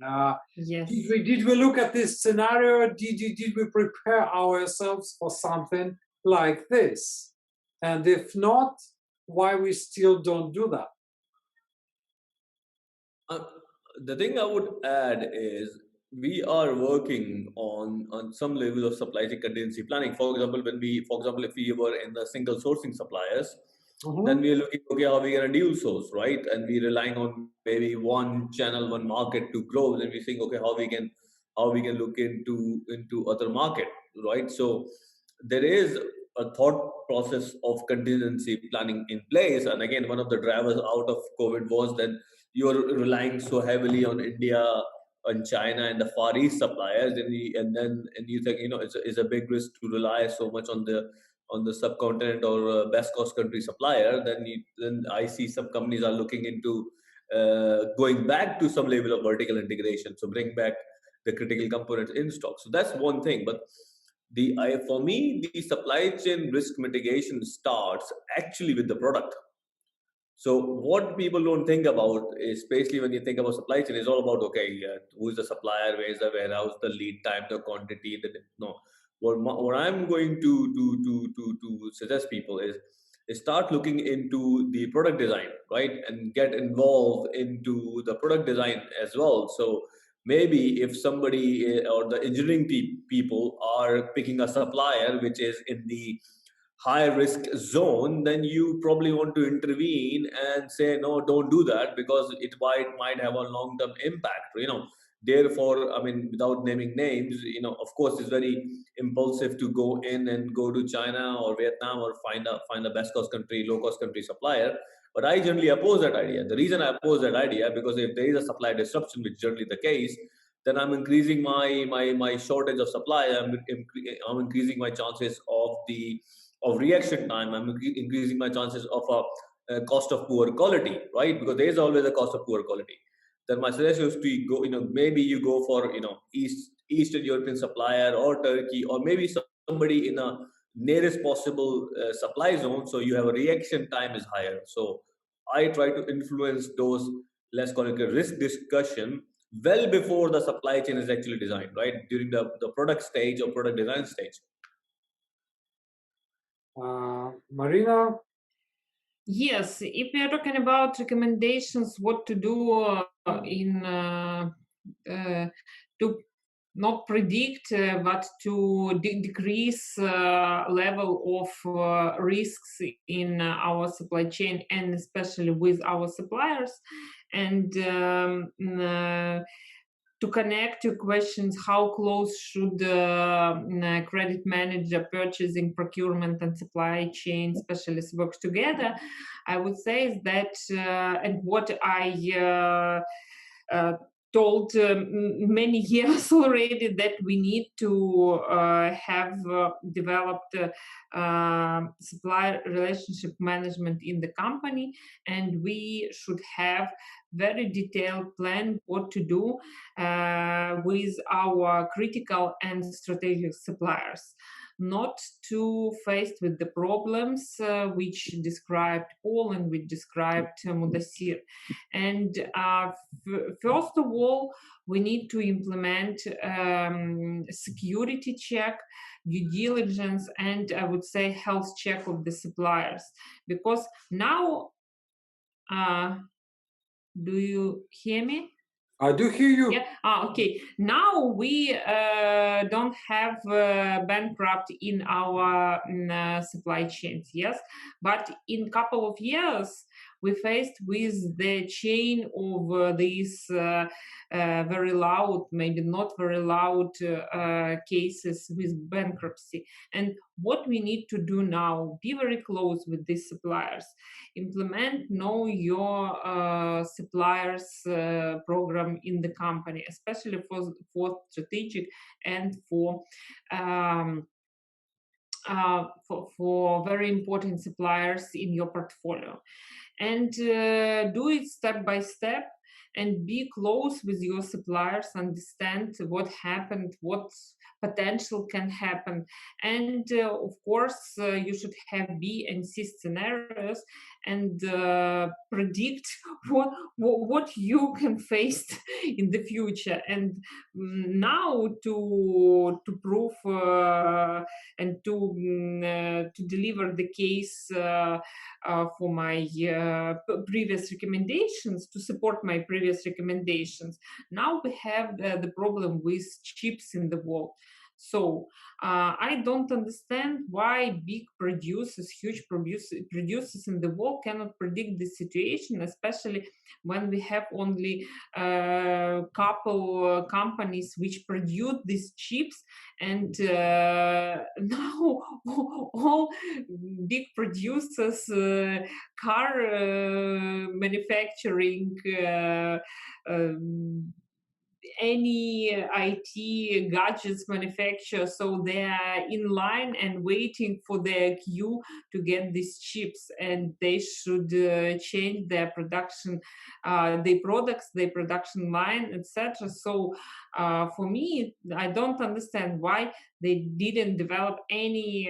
Yes. Did we look at this scenario? Did we prepare ourselves for something like this? And if not, why we still don't do that? The thing I would add is we are working on some level of supply chain contingency planning. For example, if we were in the single sourcing suppliers, then we are looking, okay, how are we going to dual source, right? And we're relying on maybe one channel, one market to grow. Then we think, okay, how we can look into other market, right? So there is a thought process of contingency planning in place. And again, one of the drivers out of COVID was that you're relying so heavily on India on China and the Far East suppliers, and you think, it's a big risk to rely so much on the subcontinent or best cost country supplier. Then I see some companies are looking into going back to some level of vertical integration, so bring back the critical components in stock. So that's one thing. But for me, the supply chain risk mitigation starts actually with the product. So what people don't think about, especially when you think about supply chain, is all about, okay, who is the supplier, where is the warehouse, the lead time, the quantity. No, what I'm going to suggest people is start looking into the product design, right, and get involved into the product design as well. So maybe if somebody or the engineering people are picking a supplier which is in the high risk zone, then you probably want to intervene and say, no, don't do that, because it might have a long term impact. Therefore, I mean, without naming names, of course, it's very impulsive to go in and go to China or Vietnam or find a best cost country, low cost country supplier. But I generally oppose that idea. The reason I oppose that idea, because if there is a supply disruption, which is generally the case, then I'm increasing my shortage of supply. I'm increasing my chances of reaction time. I'm increasing my chances of a cost of poor quality, right? Because there is always a cost of poor quality. Then my suggestion is to go, maybe you go for, Eastern European supplier or Turkey, or maybe somebody in a nearest possible supply zone. So you have a reaction time is higher. So I try to influence those, let's call it a risk discussion, well before the supply chain is actually designed, right? During the product stage or product design stage. Maryna? Yes, if we are talking about recommendations, what to do to not predict, but to decrease level of risks in our supply chain, and especially with our suppliers, and to connect to questions, how close should credit manager, purchasing, procurement, and supply chain specialists work together? I would say is that, and what I told many years already, that we need to have developed supply relationship management in the company, and we should have very detailed plan what to do with our critical and strategic suppliers, not to faced with the problems which described Paul and which described Muddassir. And first of all, we need to implement security check, due diligence, and I would say health check of the suppliers. Because now, do you hear me? I do hear you. Yeah. Okay. Now we don't have bankrupt in our supply chains. Yes, but in couple of years we faced with the chain of these very loud, maybe not very loud cases with bankruptcy. And what we need to do now, be very close with these suppliers, know your suppliers program in the company, especially for strategic and for very important suppliers in your portfolio, and do it step by step, and be close with your suppliers, understand what happened, what potential can happen, and of course you should have B and C scenarios, and predict what you can face in the future. And now to prove and to deliver the case for my previous recommendations, to support my previous recommendations. Now we have the problem with chips in the world. So I don't understand why big producers, huge producers in the world cannot predict the situation, especially when we have only a couple companies which produce these chips, and now all big producers, car manufacturing, any IT gadgets manufacturer, so they are in line and waiting for their queue to get these chips, and they should change their production, their products, their production line, etc. So for me, I don't understand why they didn't develop any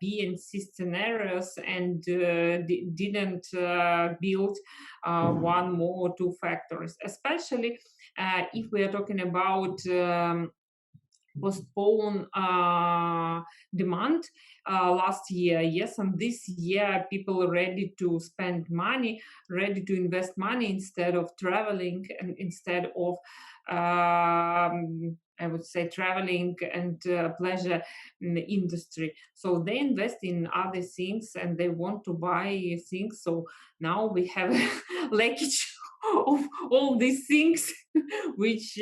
B and C scenarios and didn't build one more or two factories, especially if we are talking about postpone demand last year, yes, and this year people are ready to spend money, ready to invest money instead of traveling and instead of I would say traveling and pleasure industry. So they invest in other things and they want to buy things. So now we have leakage of all these things which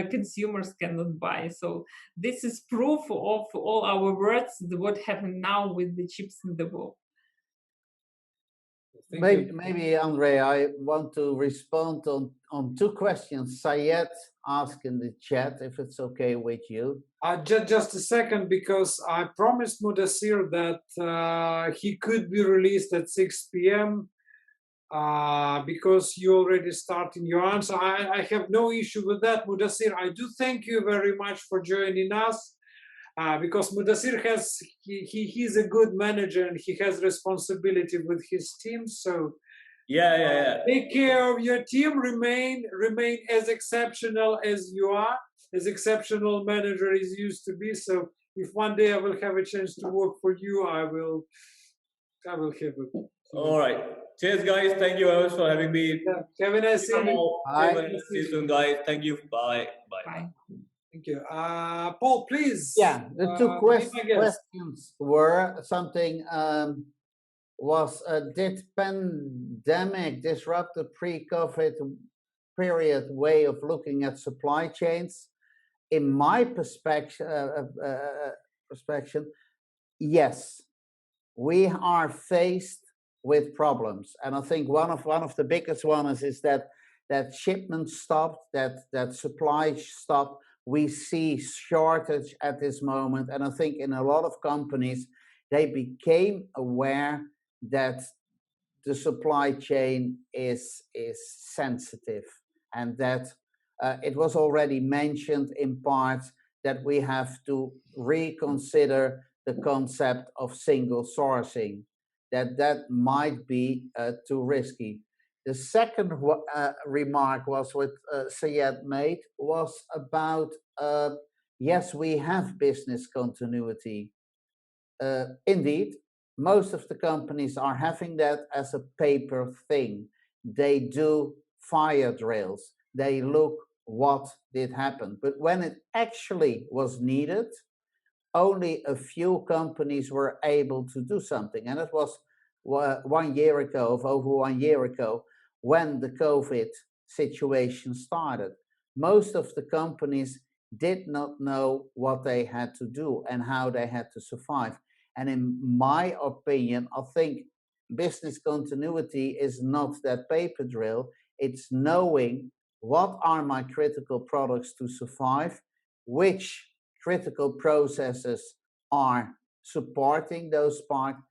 consumers cannot buy. So this is proof of all our words, what happened now with the chips in the world. Maybe Andrei, I want to respond on two questions Syed asked in the chat, if it's okay with you. Just a second, because I promised Muddassir that he could be released at 6 p.m. Because you already started your answer. I have no issue with that, Muddassir. I do thank you very much for joining us. Because Muddassir he's a good manager and he has responsibility with his team. So take care of your team. Remain as exceptional as you are, as exceptional manager is used to be. So if one day I will have a chance to work for you, I will have it. All right. Cheers, guys. Thank you very much for having me. Yeah. Have a nice evening. Bye. See you soon, guys. Thank you. Bye. Bye. Thank you. Paul, please. Yeah, the two questions were something was did pandemic disrupt the pre-COVID period way of looking at supply chains? In my perspective, yes, we are faced with problems, and I think one of the biggest ones is that shipments stopped, that supply stopped. We see shortage at this moment, and I think in a lot of companies they became aware that the supply chain is sensitive, and that it was already mentioned in part that we have to reconsider the concept of single sourcing, that might be too risky. The second remark was what Syed made was about, yes, we have business continuity. Indeed, most of the companies are having that as a paper thing. They do fire drills. They look what did happen. But when it actually was needed, only a few companies were able to do something. And it was 1 year ago, over 1 year ago, when the COVID situation started. Most of the companies did not know what they had to do and how they had to survive. And in my opinion, I think business continuity is not that paper drill. It's knowing what are my critical products to survive, which critical processes are supporting those parts,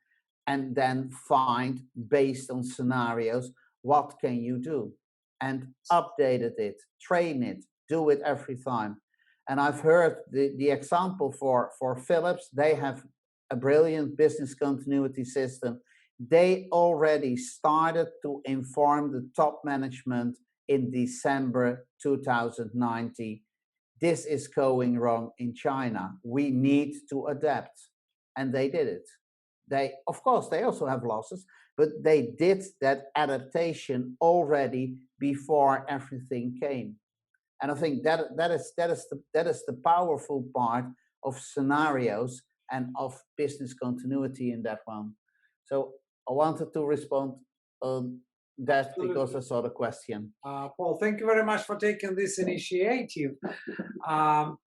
and then find, based on scenarios, what can you do? And updated it, train it, do it every time. And I've heard the example for Philips. They have a brilliant business continuity system. They already started to inform the top management in December 2019. This is going wrong in China. We need to adapt. And they did it. They, of course, they also have losses, but they did that adaptation already before everything came. And I think that is the powerful part of scenarios and of business continuity in that one. So I wanted to respond on that. Absolutely. Because I saw the question. Paul, thank you very much for taking this initiative.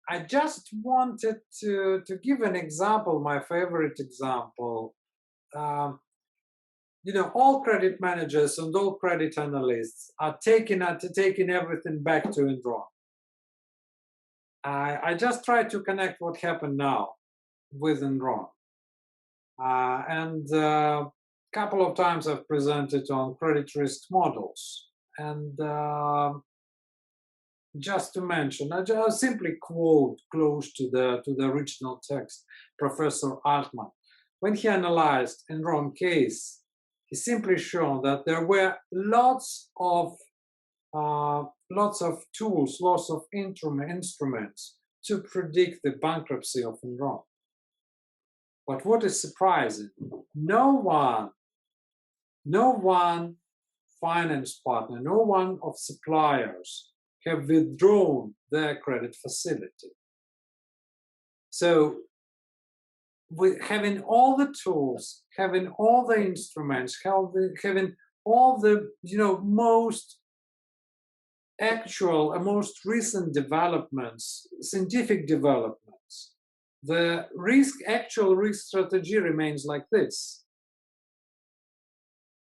I just wanted to give an example, my favorite example. you know, all credit managers and all credit analysts are taking everything back to Enron. I just try to connect what happened now with Enron. And a couple of times I've presented on credit risk models. And just to mention, I just simply quote close to the original text, Professor Altman. When he analyzed Enron case, he simply shown that there were lots of tools, lots of instruments to predict the bankruptcy of Enron. But what is surprising, no one finance partner, no one of suppliers have withdrawn their credit facility. So with having all the tools, having all the instruments, having all the, you know, most actual and most recent developments, scientific developments, the actual risk strategy remains like this.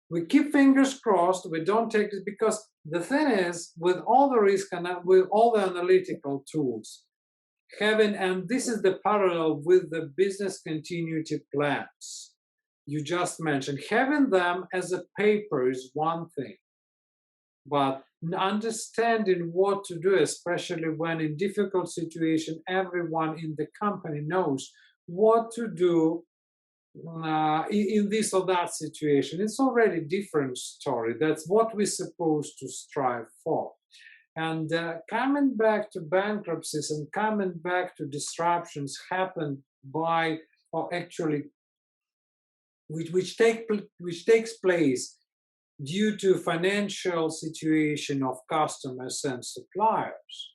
We keep fingers crossed, we don't take it, because the thing is, with all the risk and with all the analytical tools, and this is the parallel with the business continuity plans you just mentioned, having them as a paper is one thing, but understanding what to do, especially when in difficult situation, everyone in the company knows what to do in this or that situation. It's already a different story. That's what we're supposed to strive for. And coming back to bankruptcies and coming back to disruptions happened by, or actually, which takes place due to financial situation of customers and suppliers.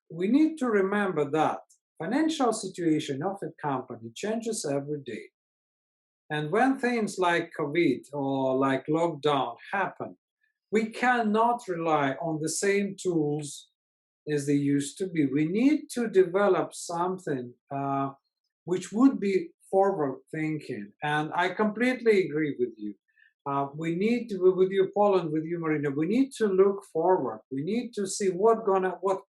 We need to remember that financial situation of a company changes every day. And when things like COVID or like lockdown happen, we cannot rely on the same tools as they used to be. We need to develop something which would be forward thinking. And I completely agree with you. We need to, with you, Paul, and with you, Maryna, we need to look forward. We need to see what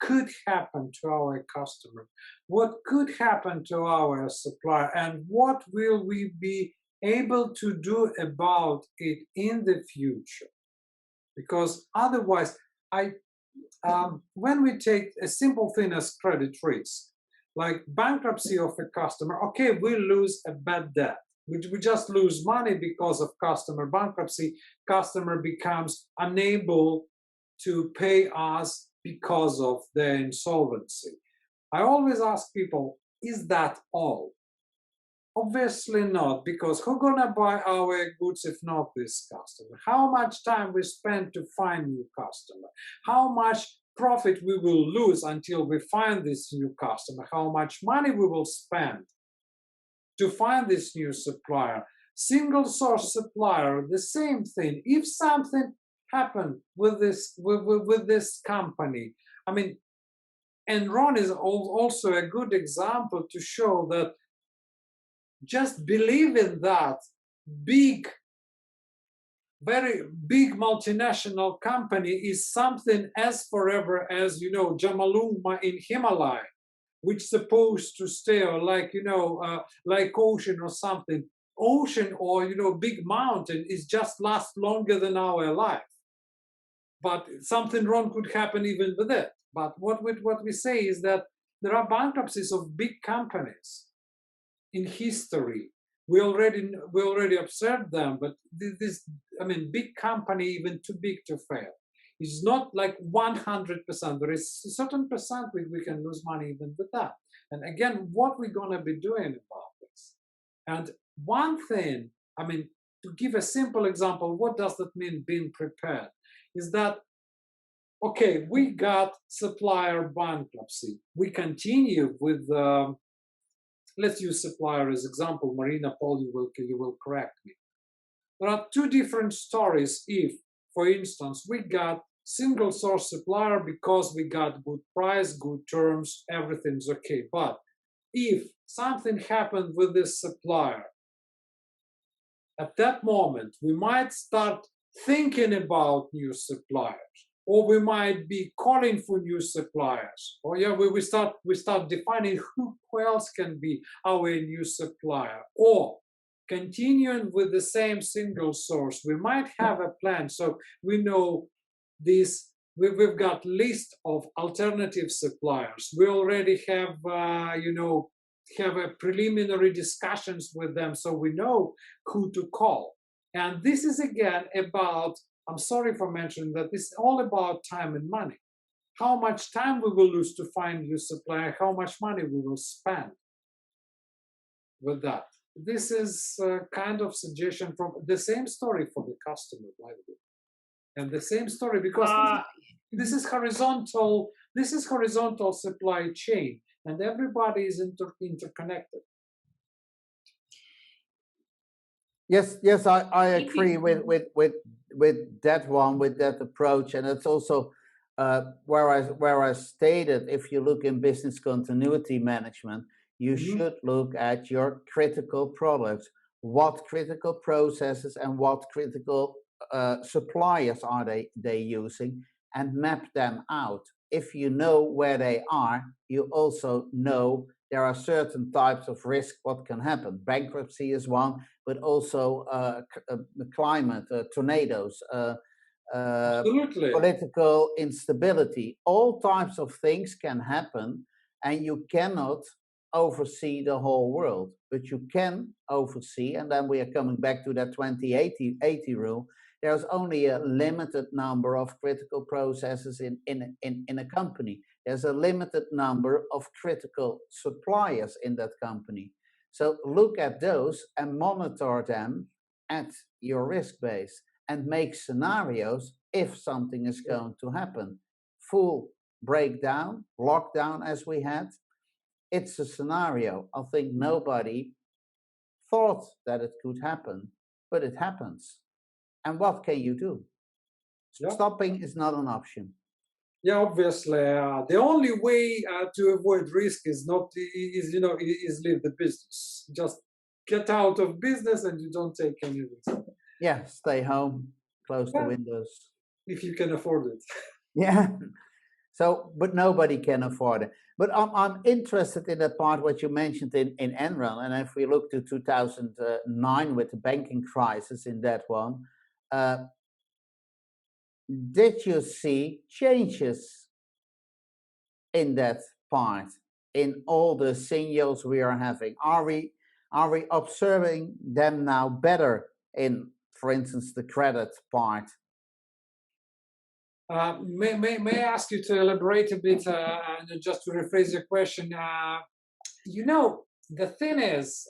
could happen to our customer, what could happen to our supplier, and what will we be able to do about it in the future. Because otherwise, when we take a simple thing as credit risk, like bankruptcy of a customer, okay, we lose a bad debt. We just lose money because of customer bankruptcy. Customer becomes unable to pay us because of their insolvency. I always ask people, is that all? Obviously not, because who's gonna buy our goods if not this customer? How much time we spend to find new customer? How much profit we will lose until we find this new customer? How much money we will spend to find this new supplier? Single source supplier, the same thing. If something happened with this company, I mean, Enron is also a good example to show that just believing that very big multinational company is something as forever as, you know, Jamaluma in Himalaya, which supposed to stay, or like, you know, like ocean or something. Ocean or, you know, big mountain is just last longer than our life. But something wrong could happen even with it. But what we say is that there are bankruptcies of big companies in history. We already observed them, but big company, even too big to fail. It's not like 100%. There is a certain percent we can lose money even with that. And again, what we're gonna be doing about this? And one thing, to give a simple example, what does that mean, being prepared? Is that, okay, we got supplier bankruptcy. We continue with let's use supplier as example. Maryna, Paul, you will correct me. There are two different stories. If, for instance, we got single source supplier because we got good price, good terms, everything's okay. But if something happened with this supplier, at that moment, we might start thinking about new suppliers, or we might be calling for new suppliers, or yeah, we start defining who else can be our new supplier, or continuing with the same single source. We might have a plan, so we know this. We've got list of alternative suppliers. We already have, have a preliminary discussions with them, so we know who to call. And this is again about, I'm sorry for mentioning that, this is all about time and money. How much time we will lose to find new supplier, how much money we will spend with that. This is a kind of suggestion from the same story for the customer, by the way. And the same story, because this is horizontal supply chain, and everybody is interconnected. Yes, I agree with that one, with that approach, and it's also where I stated, if you look in business continuity management, you should look at your critical products, what critical processes and what critical suppliers are they using, and map them out. If you know where they are, you also know there are certain types of risk what can happen. Bankruptcy is one, but also climate, tornadoes, political instability. All types of things can happen, and you cannot oversee the whole world, but you can oversee, and then we are coming back to that 20-80 rule. There's only a limited number of critical processes in a company. There's a limited number of critical suppliers in that company. So look at those and monitor them at your risk base and make scenarios if something is going to happen. Full breakdown, lockdown as we had, it's a scenario. I think nobody thought that it could happen, but it happens. And what can you do? Stopping is not an option. Yeah, obviously, the only way to avoid risk is leave the business. Just get out of business, and you don't take any risk. Yeah, stay home, close the windows. If you can afford it. Yeah. So, but nobody can afford it. But I'm interested in that part what you mentioned in Enron, and if we look to 2009 with the banking crisis in that one, did you see changes in that part, in all the signals we are having? Are we observing them now better in, for instance, the credit part? May I ask you to elaborate a bit, just to rephrase your question? The thing is,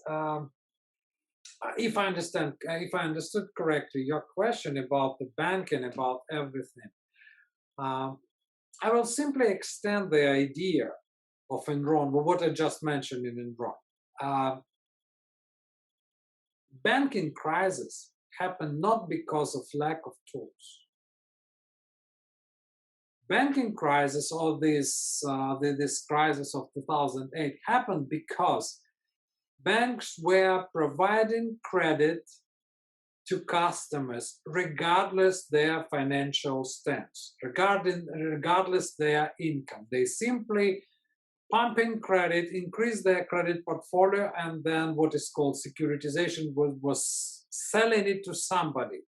if I understood correctly, your question about the banking, about everything, I will simply extend the idea of Enron, what I just mentioned in Enron. Banking crisis happened not because of lack of tools. Banking crisis, or this crisis of 2008, happened because banks were providing credit to customers regardless their financial stance, regardless their income. They simply pumping credit, increase their credit portfolio, and then what is called securitization was selling it to somebody.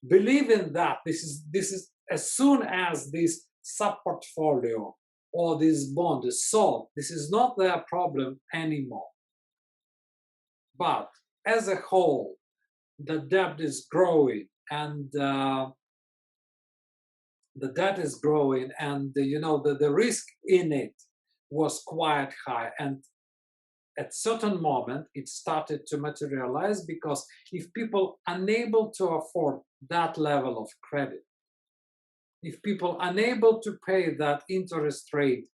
Believing that this is as soon as this sub-portfolio or this bond is sold, this is not their problem anymore. But as a whole, the debt is growing, and the risk in it was quite high. And at certain moment, it started to materialize, because if people unable to afford that level of credit, if people unable to pay that interest rate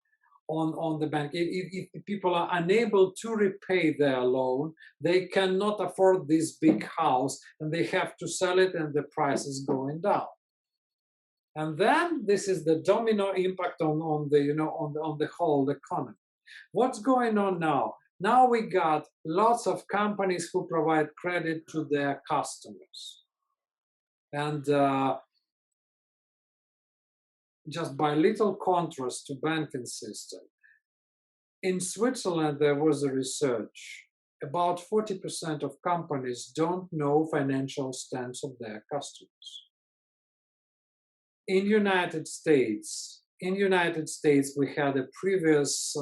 on the bank, if people are unable to repay their loan, they cannot afford this big house, and they have to sell it, and the price is going down. And then this is the domino impact on the whole economy. What's going on now? Now we got lots of companies who provide credit to their customers. And just by little contrast to banking system, in Switzerland there was a research. About 40% of companies don't know financial stance of their customers. In United States, we had a previous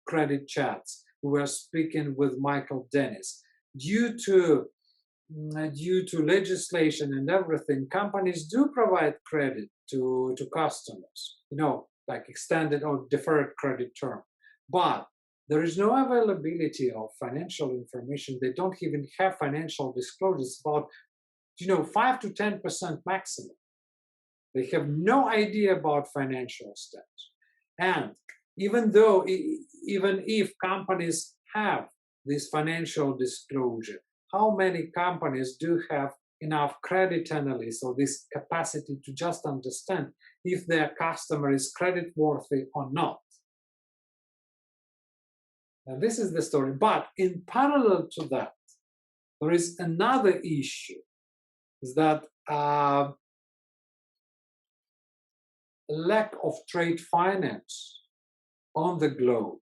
credit chats. We were speaking with Michael Dennis. Due to legislation and everything, companies do provide credit to customers, like extended or deferred credit term. But there is no availability of financial information. They don't even have financial disclosures about 5 to 10% maximum. They have no idea about financial stance. And even if companies have this financial disclosure, how many companies do have enough credit analysts or this capacity to just understand if their customer is credit worthy or not? And this is the story. But in parallel to that, there is another issue, is that lack of trade finance on the globe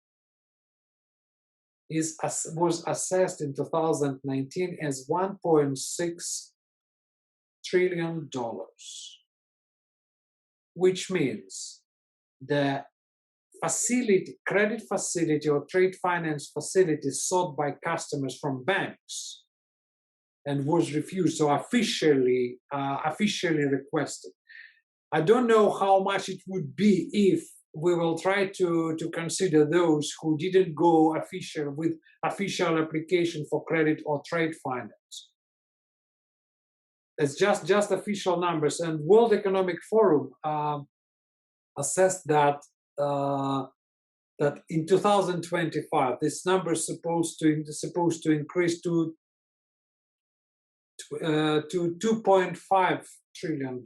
was assessed in 2019 as $1.6 trillion, which means the credit facility or trade finance facility sought by customers from banks and was refused, so officially requested. I don't know how much it would be if we will try to consider those who didn't go with official application for credit or trade finance. It's just official numbers, and World Economic Forum assessed that in 2025 this number is supposed to increase to $2.5 trillion.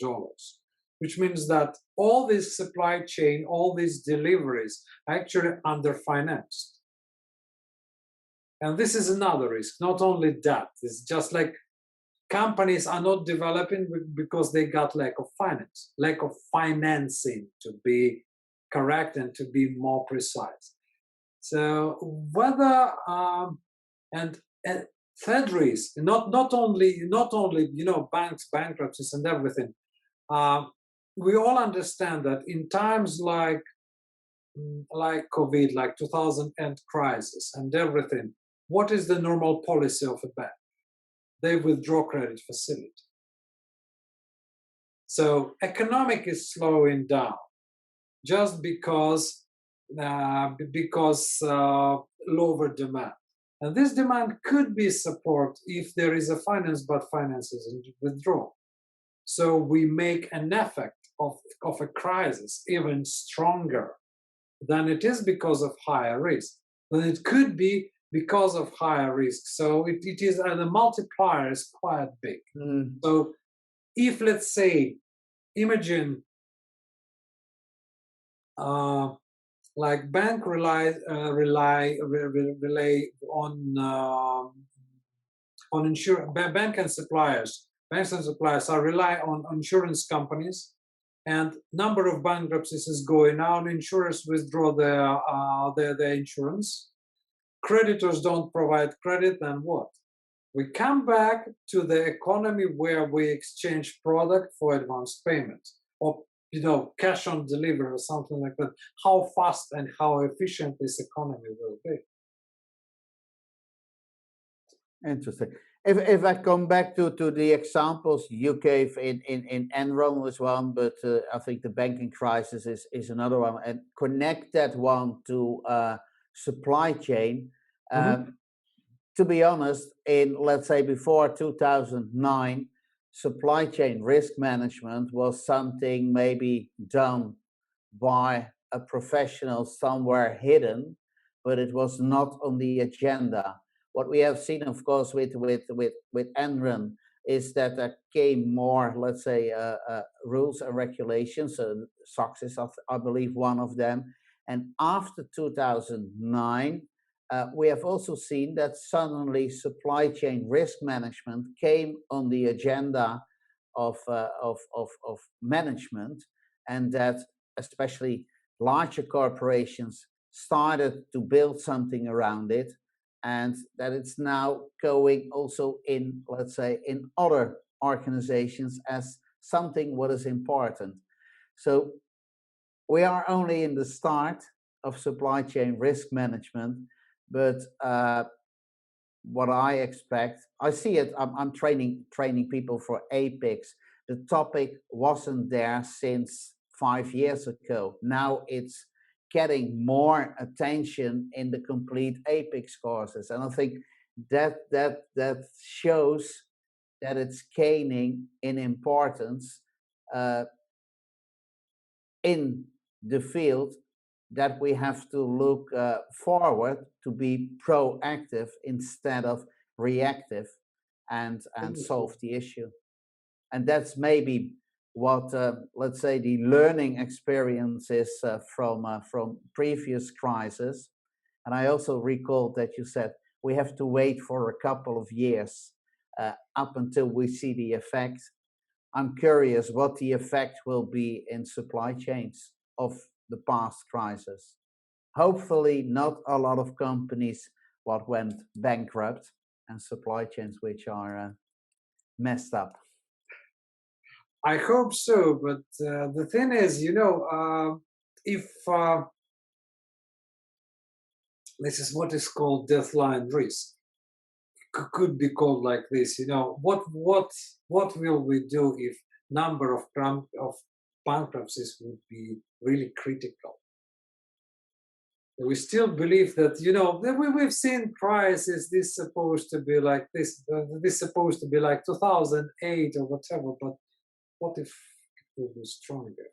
Which means that all this supply chain, all these deliveries are actually underfinanced. And this is another risk. Not only that, it's just like companies are not developing because they got lack of financing, to be correct and to be more precise. So whether and third risk, not only banks, bankruptcies and everything. We all understand that in times like COVID, like 2008 crisis and everything, what is the normal policy of a bank? They withdraw credit facility. So economic is slowing down just because lower demand. And this demand could be support if there is a finance, but finance isn't withdrawn. So we make an effect of a crisis even stronger than it is because of higher risk. But it could be because of higher risk. So it is, the multiplier is quite big. So if, let's say, imagine like bank rely on insurance, banks and suppliers are rely on insurance companies, and number of bankruptcies is going on. Insurers withdraw their insurance. Creditors don't provide credit, and what? We come back to the economy where we exchange product for advance payments, or cash on delivery or something like that. How fast and how efficient this economy will be. Interesting. If I come back to the examples you gave in Enron was one, but I think the banking crisis is another one, and connect that one to supply chain. To be honest, let's say before 2009, supply chain risk management was something maybe done by a professional somewhere hidden, but it was not on the agenda. What we have seen, of course, with Enron is that there came more, let's say, rules and regulations. SOX is, I believe, one of them, And after 2009, we have also seen that suddenly supply chain risk management came on the agenda of management, and that especially larger corporations started to build something around it, and that it's now going also in, let's say, in other organizations as something what is important. So we are only in the start of supply chain risk management, but what I expect, I see it, I'm training people for APICS. The topic wasn't there since 5 years ago. Now it's getting more attention in the complete APICS courses. And I think that shows that it's gaining in importance in the field, that we have to look forward to be proactive instead of reactive and solve the issue. And that's maybe what, let's say, the learning experiences from previous crises. And I also recall that you said we have to wait for a couple of years up until we see the effect. I'm curious what the effect will be in supply chains of the past crisis. Hopefully not a lot of companies what went bankrupt and supply chains which are messed up. I hope so, but the thing is, you know, if this is what is called deadline risk, could be called like this, you know, what will we do if number of bankruptcies would be really critical? We still believe that, you know, we've seen crisis, this supposed to be like this supposed to be like 2008 or whatever, but what if it will be stronger?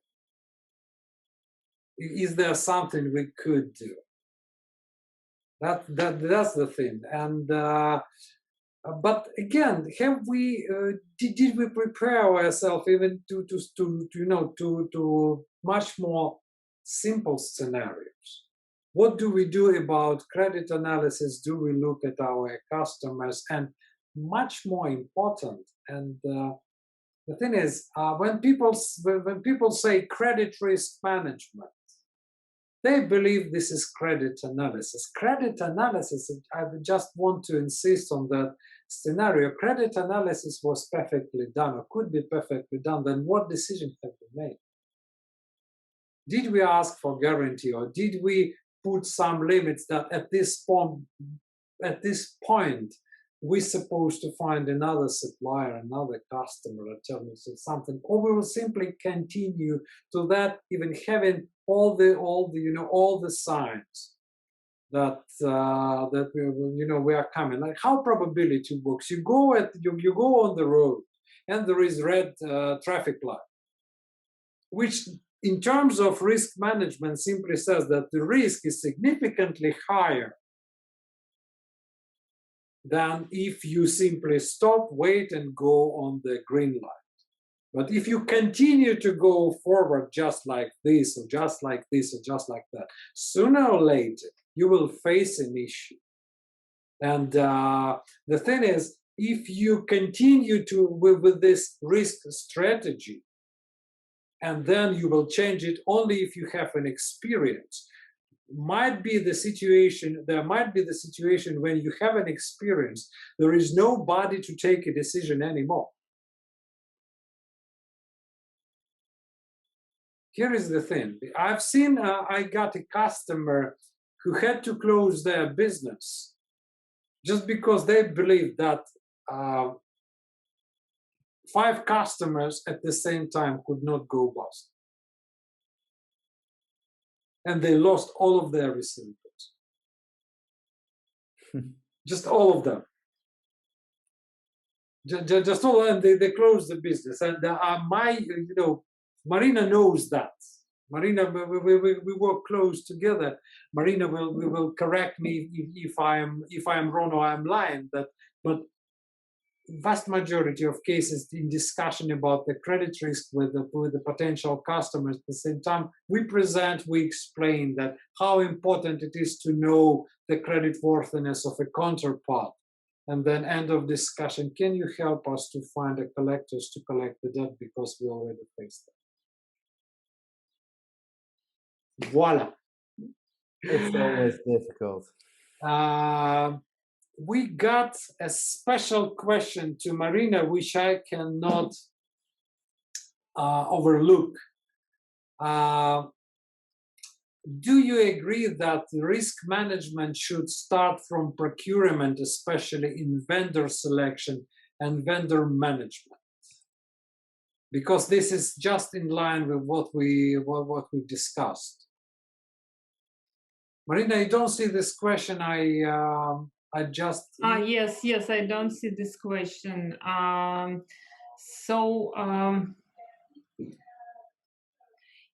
Is there something we could do? That's the thing. And but again, have we did we prepare ourselves even to you know to much more simple scenarios? What do we do about credit analysis? Do we look at our customers? And much more important, and the thing is, when people say credit risk management, they believe this is credit analysis. Credit analysis, I just want to insist on that scenario. Credit analysis was perfectly done, or could be perfectly done. Then what decisions have been made? Did we ask for guarantee, or did we put some limits that at this point, we're supposed to find another supplier, another customer, or tell me something, or we will simply continue to that, even having all the signs that we are coming. Like how probability works. You go on the road, and there is red traffic light, which in terms of risk management simply says that the risk is significantly higher than if you simply stop, wait, and go on the green light. But if you continue to go forward just like this, or just like this, or just like that, sooner or later, you will face an issue. And the thing is, if you continue with this risk strategy, and then you will change it only if you have an experience, there might be the situation when you have an experience, there is nobody to take a decision anymore. Here is the thing. I've seen, I got a customer who had to close their business just because they believed that 5 customers at the same time could not go bust. And they lost all of their receivables. Just all of them. Just all of them, they closed the business. And Maryna knows that. Maryna, we work close together. Maryna will correct me if I am wrong or I'm lying. But vast majority of cases in discussion about the credit risk with the potential customers. At the same time, we explain that how important it is to know the credit worthiness of a counterpart. And then end of discussion, can you help us to find the collectors to collect the debt because we already faced that. Voila. It's always difficult. We got a special question to Maryna, which I cannot overlook. Do you agree that risk management should start from procurement, especially in vendor selection and vendor management? Because this is just in line with what we discussed. Maryna, you don't see this question. I just yes, I don't see this question.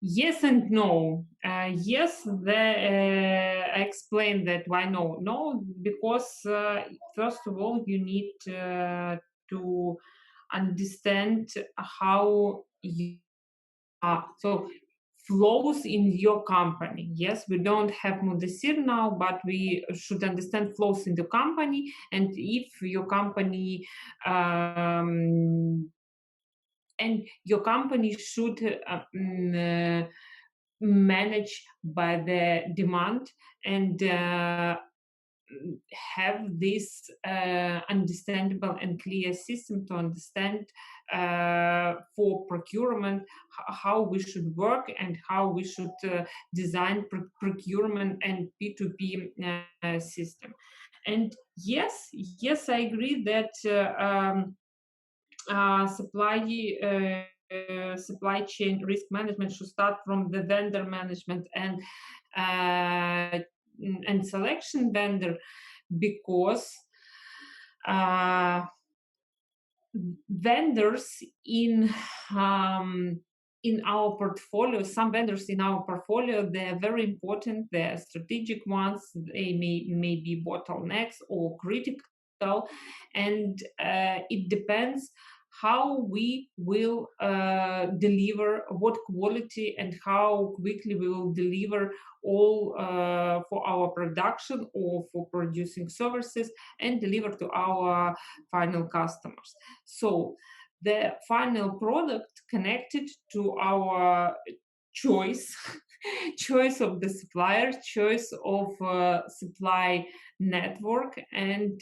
Yes and no. Yes, I explained that why no. No, because first of all, you need to understand how you are. So flows in your company. Yes, we don't have Muddassir now, but we should understand flows in the company. And if your company and your company should manage by the demand and have this understandable and clear system to understand for procurement how we should work and how we should design procurement and P2P system. And yes, I agree that supply chain risk management should start from the vendor management and selection vendor, because vendors in our portfolio, some vendors in our portfolio, they're very important, they're strategic ones, they may be bottlenecks or critical, and it depends how we will deliver, what quality and how quickly we will deliver all for our production or for producing services and deliver to our final customers. So the final product connected to our choice of the supplier, choice of supply network, and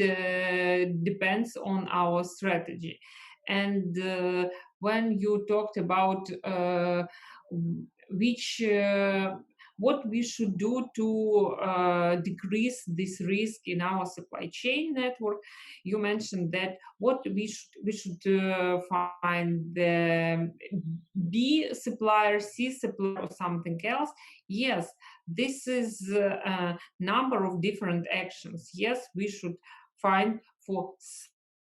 depends on our strategy. And when you talked about what we should do to decrease this risk in our supply chain network, you mentioned that what we should find the B supplier, C supplier, or something else. Yes, this is a number of different actions. Yes, we should find for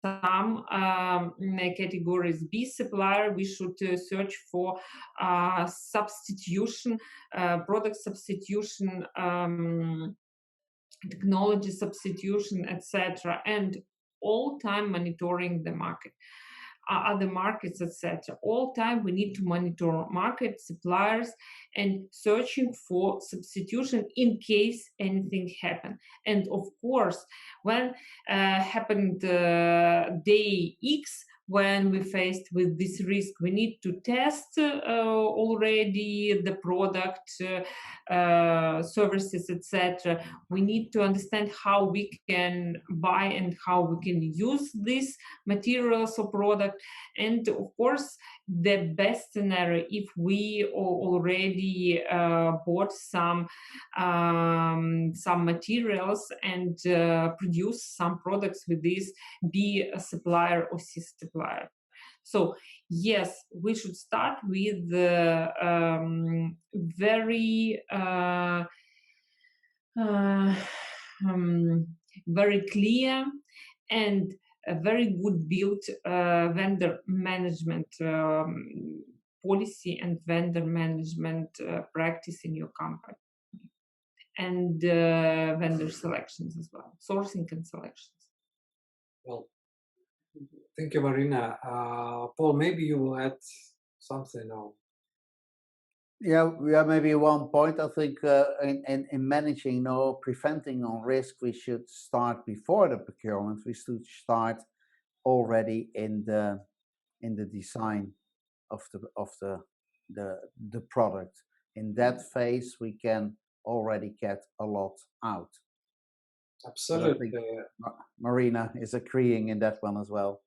some categories B supplier, we should search for substitution, product substitution, technology substitution, etc., and all time monitoring the market, other markets, etc. All time we need to monitor market, suppliers, and searching for substitution in case anything happened. And of course, when happened day X, when we faced with this risk, we need to test already the product, services, etc. We need to understand how we can buy and how we can use these materials or product. And of course, the best scenario, if we already bought some materials and produce some products with this, be a supplier or C supplier. So yes, we should start with very very clear and a very good built vendor management policy and vendor management practice in your company, and vendor selections as well, sourcing and selections. Well, Thank you, Maryna. Paul, maybe you will add something on. Yeah, maybe one point. I think in managing or preventing on risk, we should start before the procurement. We should start already in the design of the product. In that phase, we can already get a lot out. Absolutely. Maryna is agreeing in that one as well,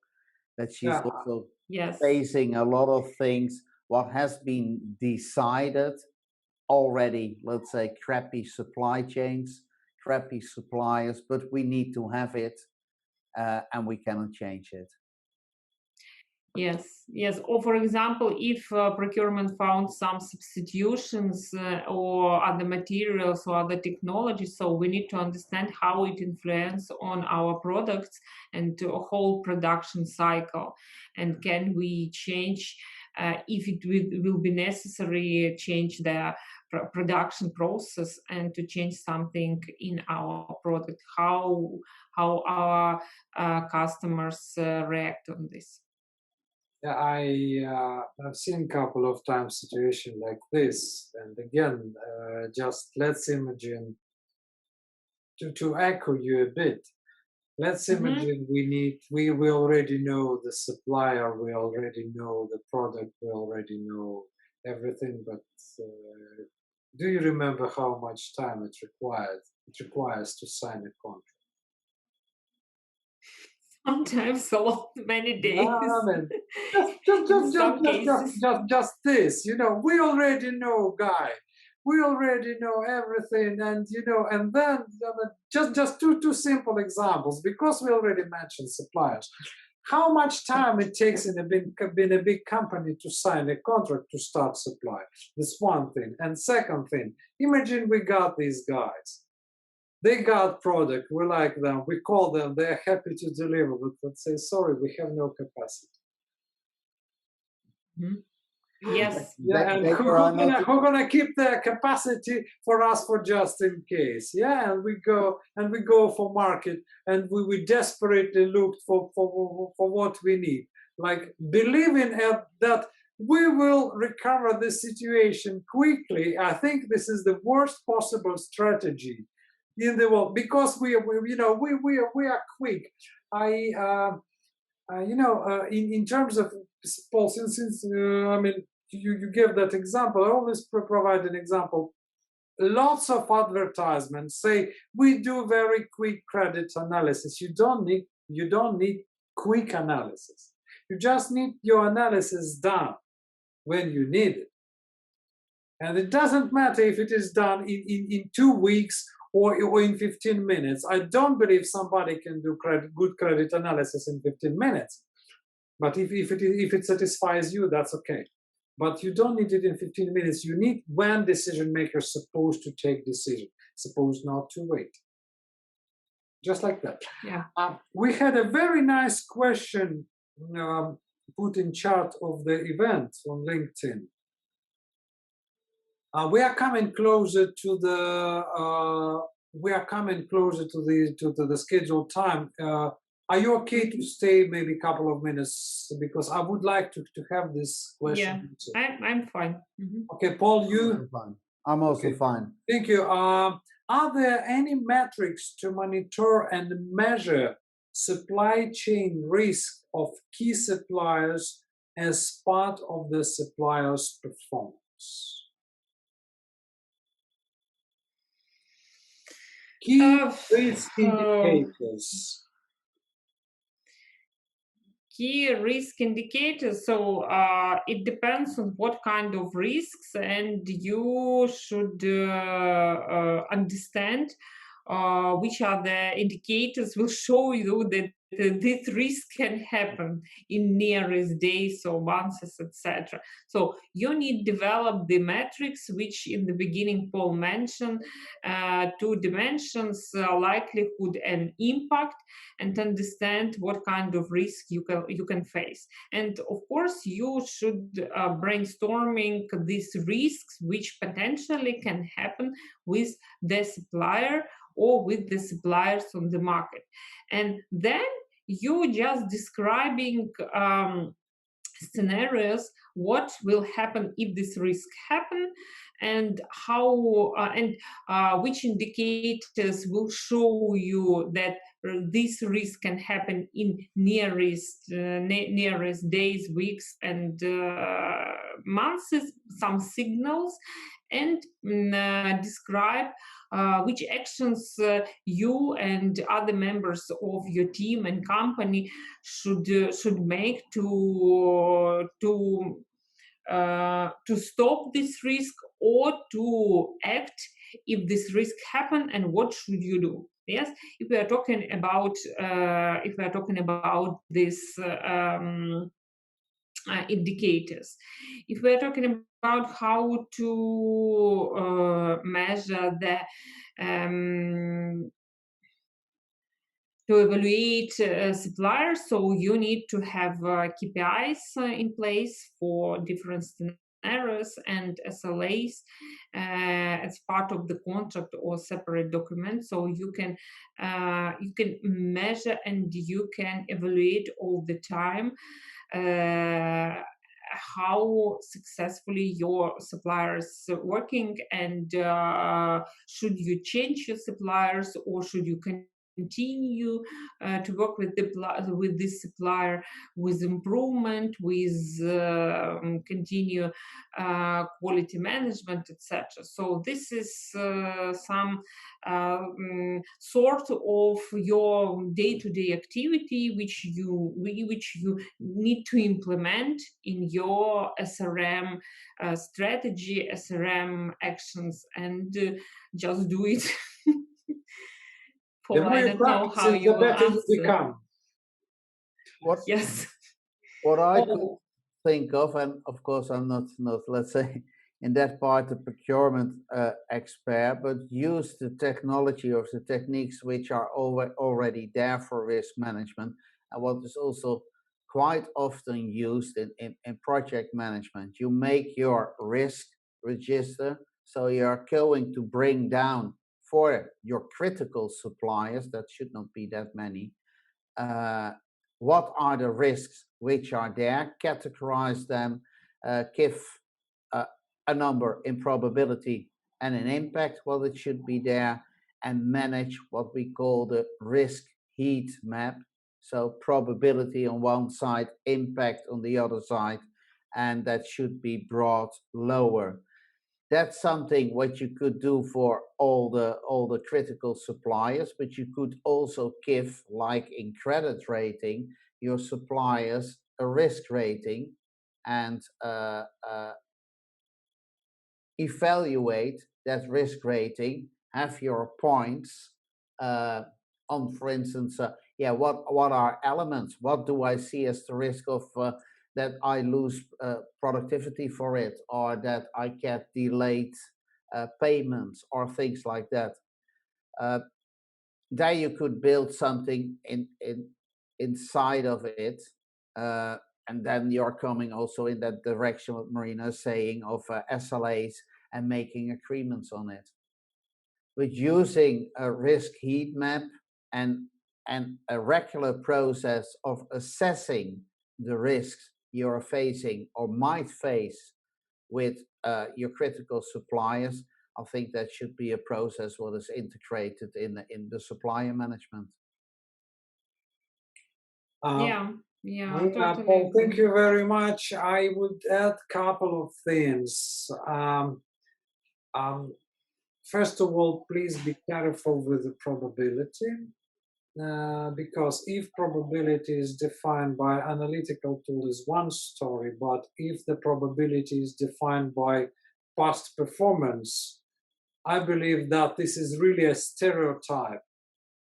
that she's also Yes. facing a lot of things, what has been decided already, let's say crappy supply chains, crappy suppliers, but we need to have it and we cannot change it. Yes, yes. Or for example, if procurement found some substitutions or other materials or other technologies, so we need to understand how it influences on our products and the whole production cycle. And can we change, if it will be necessary, change the production process and to change something in our product? How our customers react on this? Yeah, I've seen a couple of times situation like this, and again, just let's imagine to echo you a bit. Let's imagine we already know the supplier, we already know the product, we already know everything. But do you remember how much time it requires to sign a contract? Sometimes a lot, many days. I mean, just this, we already know, guy. We already know everything, and and then just two simple examples, because we already mentioned suppliers. How much time it takes in a big company to sign a contract to start supply? That's one thing. And second thing, imagine we got these guys. They got product, we like them, we call them, they're happy to deliver, but let's say, sorry, we have no capacity. Yes. Yeah, and who's gonna keep their capacity for us for just in case? Yeah, and we go for market, and we desperately looked for what we need. Like believing that we will recover the situation quickly. I think this is the worst possible strategy in the world, because we are quick. In terms of Paul, since I mean you gave that example, I always provide an example. Lots of advertisements say we do very quick credit analysis. You don't need quick analysis. You just need your analysis done when you need it. And it doesn't matter if it is done in 2 weeks or in 15 minutes. I don't believe somebody can do good credit analysis in 15 minutes. But if it satisfies you, that's okay. But you don't need it in 15 minutes. You need when decision makers supposed to take decision, supposed not to wait. Just like that. Yeah. We had a very nice question put in chat of the event on LinkedIn. We are coming closer to the scheduled time. Are you okay to stay maybe a couple of minutes, because I would like to have this question? Yeah, I'm fine. Okay, Paul, you? I'm fine. I'm also fine. Thank you. Are there any metrics to monitor and measure supply chain risk of key suppliers as part of the supplier's performance? Key risk indicators. Key risk indicators. So it depends on what kind of risks, and you should understand which are the indicators will show you that this risk can happen in nearest days or months, etc. So you need to develop the metrics, which in the beginning Paul mentioned, 2 dimensions, likelihood and impact, and understand what kind of risk you can face. And of course, you should brainstorming these risks which potentially can happen with the supplier or with the suppliers on the market. And then you just describing scenarios, what will happen if this risk happen, and how which indicators will show you that this risk can happen in nearest days, weeks, and months, some signals, and describe which actions you and other members of your team and company should make to stop this risk, or to act if this risk happen, and what should you do. Yes, if we are talking about this indicators. If we're talking about how to measure the to evaluate suppliers, so you need to have KPIs in place for different scenarios and SLAs as part of the contract or separate document, so you can measure and you can evaluate all the time how successfully your suppliers are working, and should you change your suppliers, or should you continue to work with this supplier with improvement, with continue quality management, etc. So this is some sort of your day-to-day activity which you need to implement in your SRM strategy, SRM actions, and just do it. The more I you don't know practice how it, you the will better you answer. become. Yes. What I could think of, and of course I'm not let's say in that part the procurement expert, but use the technology or the techniques which are already there for risk management, and what is also quite often used in project management. You make your risk register, so you're going to bring down for your critical suppliers, that should not be that many, what are the risks which are there, categorize them, give a number in probability and an impact, well, it should be there, and manage what we call the risk heat map. So probability on one side, impact on the other side, and that should be brought lower. That's something what you could do for all the critical suppliers, but you could also give, like in credit rating, your suppliers a risk rating, and evaluate that risk rating, have your points on, for instance, what are elements, what do I see as the risk of that I lose productivity for it, or that I get delayed payments, or things like that. There you could build something inside of it, and then you're coming also in that direction what Maryna is saying of SLAs and making agreements on it. But using a risk heat map and a regular process of assessing the risks you're facing or might face with your critical suppliers, I think that should be a process what is integrated in the supplier management. Yeah, Maryna, totally. Paul, thank you very much. I would add a couple of things. First of all, please be careful with the probability, because if probability is defined by analytical tool is one story, but if the probability is defined by past performance, I believe that this is really a stereotype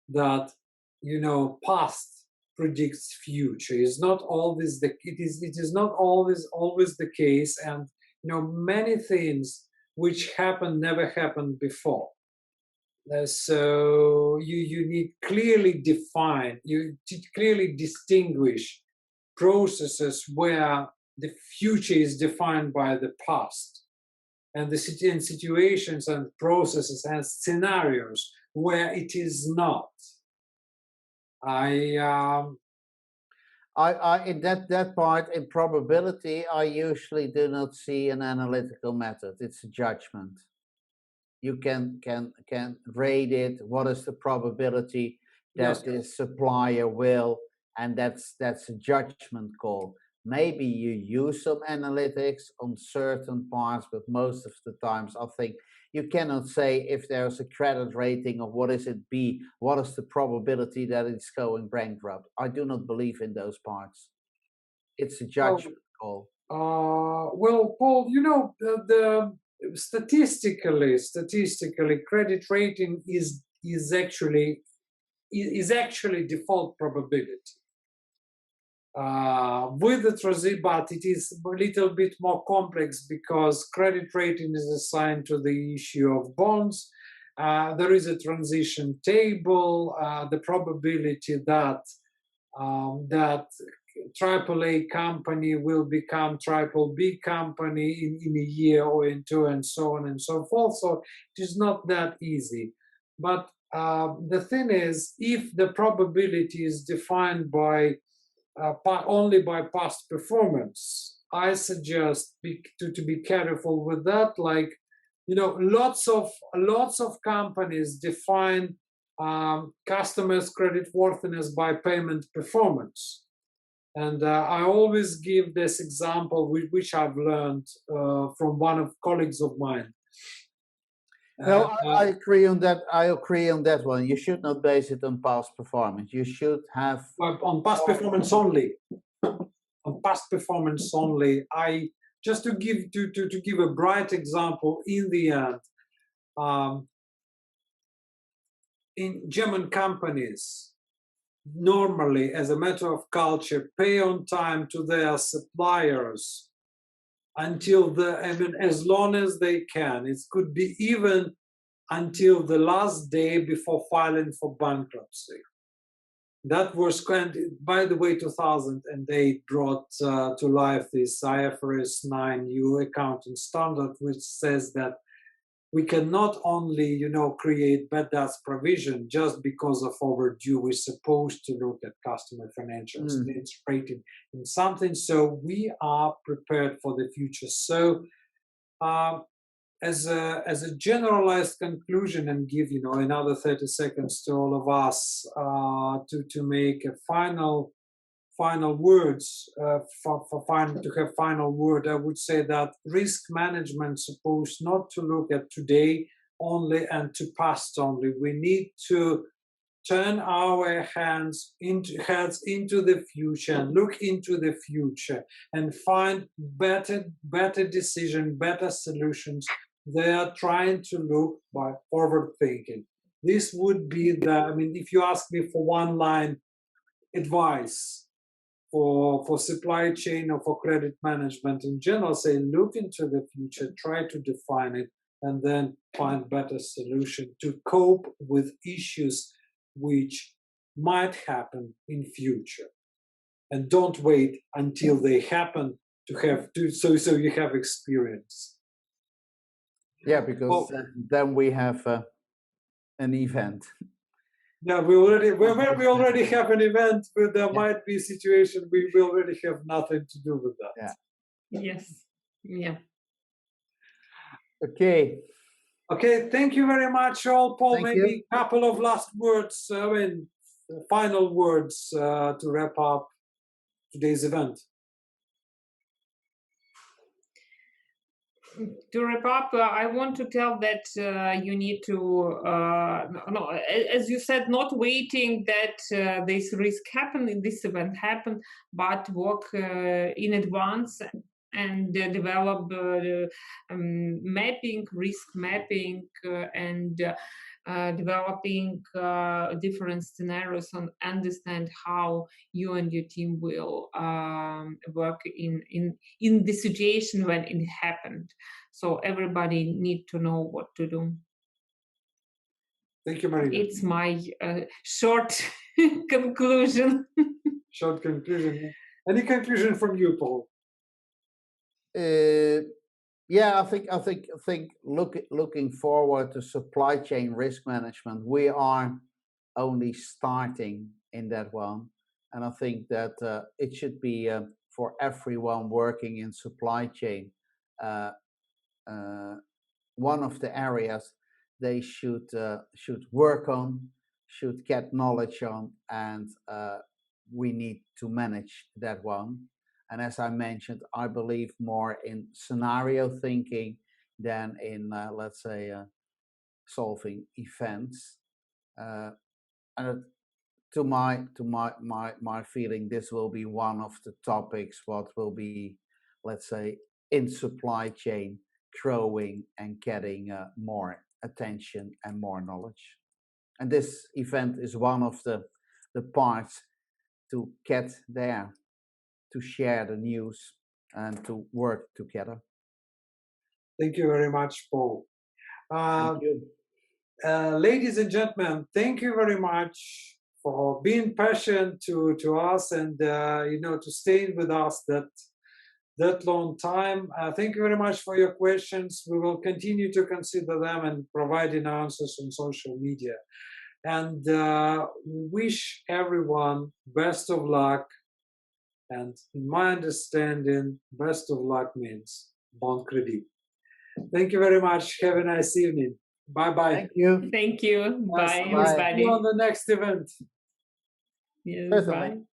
that, past predicts future. It's not always it is not always the case, and many things which happen never happened before. So you need clearly define, you clearly distinguish processes where the future is defined by the past, and the situations and processes and scenarios where it is not. In that part, in probability, I usually do not see an analytical method. It's a judgment. You can rate it. What is the probability that the supplier will, and that's a judgment call. Maybe you use some analytics on certain parts, but most of the times I think you cannot say if there's a credit rating of what is it B, what is the probability that it's going bankrupt. I do not believe in those parts. It's a judgment call. Well, Paul, you know, statistically, credit rating is actually default probability. With the transit, but it is a little bit more complex because credit rating is assigned to the issue of bonds. There is a transition table. The probability that AAA company will become triple B company in a year or in two, and so on and so forth. So it is not that easy. But the thing is, if the probability is defined by only by past performance, I suggest to be careful with that. Like, you know, lots of companies define customers' credit worthiness by payment performance, and I always give this example, which I've learned from one of colleagues of mine. No, I agree on that. I agree on that one. You should not base it on past performance. You should have on past performance only. On past performance only. I just to give a bright example. In the end, in German companies, normally, as a matter of culture, pay on time to their suppliers until as long as they can. It could be even until the last day before filing for bankruptcy. That was, by the way, 2008 brought to life this IFRS 9 new accounting standard, which says that we can not only, you know, create bad debts provision just because of overdue. We're supposed to look at customer financials, it's rated in something, so we are prepared for the future. So, as a generalized conclusion, and give, you know, another 30 seconds to all of us to make a final words, to have final word, I would say that risk management is supposed not to look at today only and to past only. We need to turn our heads into the future and look into the future and find better decision, better solutions. They are trying to look by forward thinking. This would be if you ask me for one line advice for supply chain or for credit management in general, say look into the future, try to define it, and then find better solution to cope with issues which might happen in future. And don't wait until they happen so you have experience. Yeah, because then we have an event. Yeah, we already have an event, but there might be a situation we already have nothing to do with that. Yeah. Yes. Yeah. Okay. Okay, thank you very much, all. Paul, Thank maybe you. a couple of last words, final words to wrap up today's event. To wrap up, I want to tell that you need to, as you said, not waiting that this risk happen, this event happen, but work in advance and develop mapping, risk mapping, and developing different scenarios and understand how you and your team will work in the situation when it happened. So everybody need to know what to do. Thank you, Maryna. It's my short conclusion. Short conclusion. Any conclusion from you, Paul? Yeah, I think looking forward to supply chain risk management, we are only starting in that one. And I think that it should be for everyone working in supply chain uh, one of the areas they should work on, should get knowledge on, and we need to manage that one. And as I mentioned, I believe more in scenario thinking than in, let's say, solving events. And to my feeling, this will be one of the topics what will be, let's say, in supply chain growing and getting more attention and more knowledge. And this event is one of the parts to get there, to share the news and to work together. Thank you very much, Paul. Thank you. Ladies and gentlemen, thank you very much for being patient to us and to staying with us that long time. Thank you very much for your questions. We will continue to consider them and providing answers on social media. And we wish everyone best of luck. And in my understanding, best of luck means bon Crédit. Thank you very much. Have a nice evening. Bye-bye. Thank you. Thank you. Bye, See you everybody. on the next event. Yes, Certainly. bye.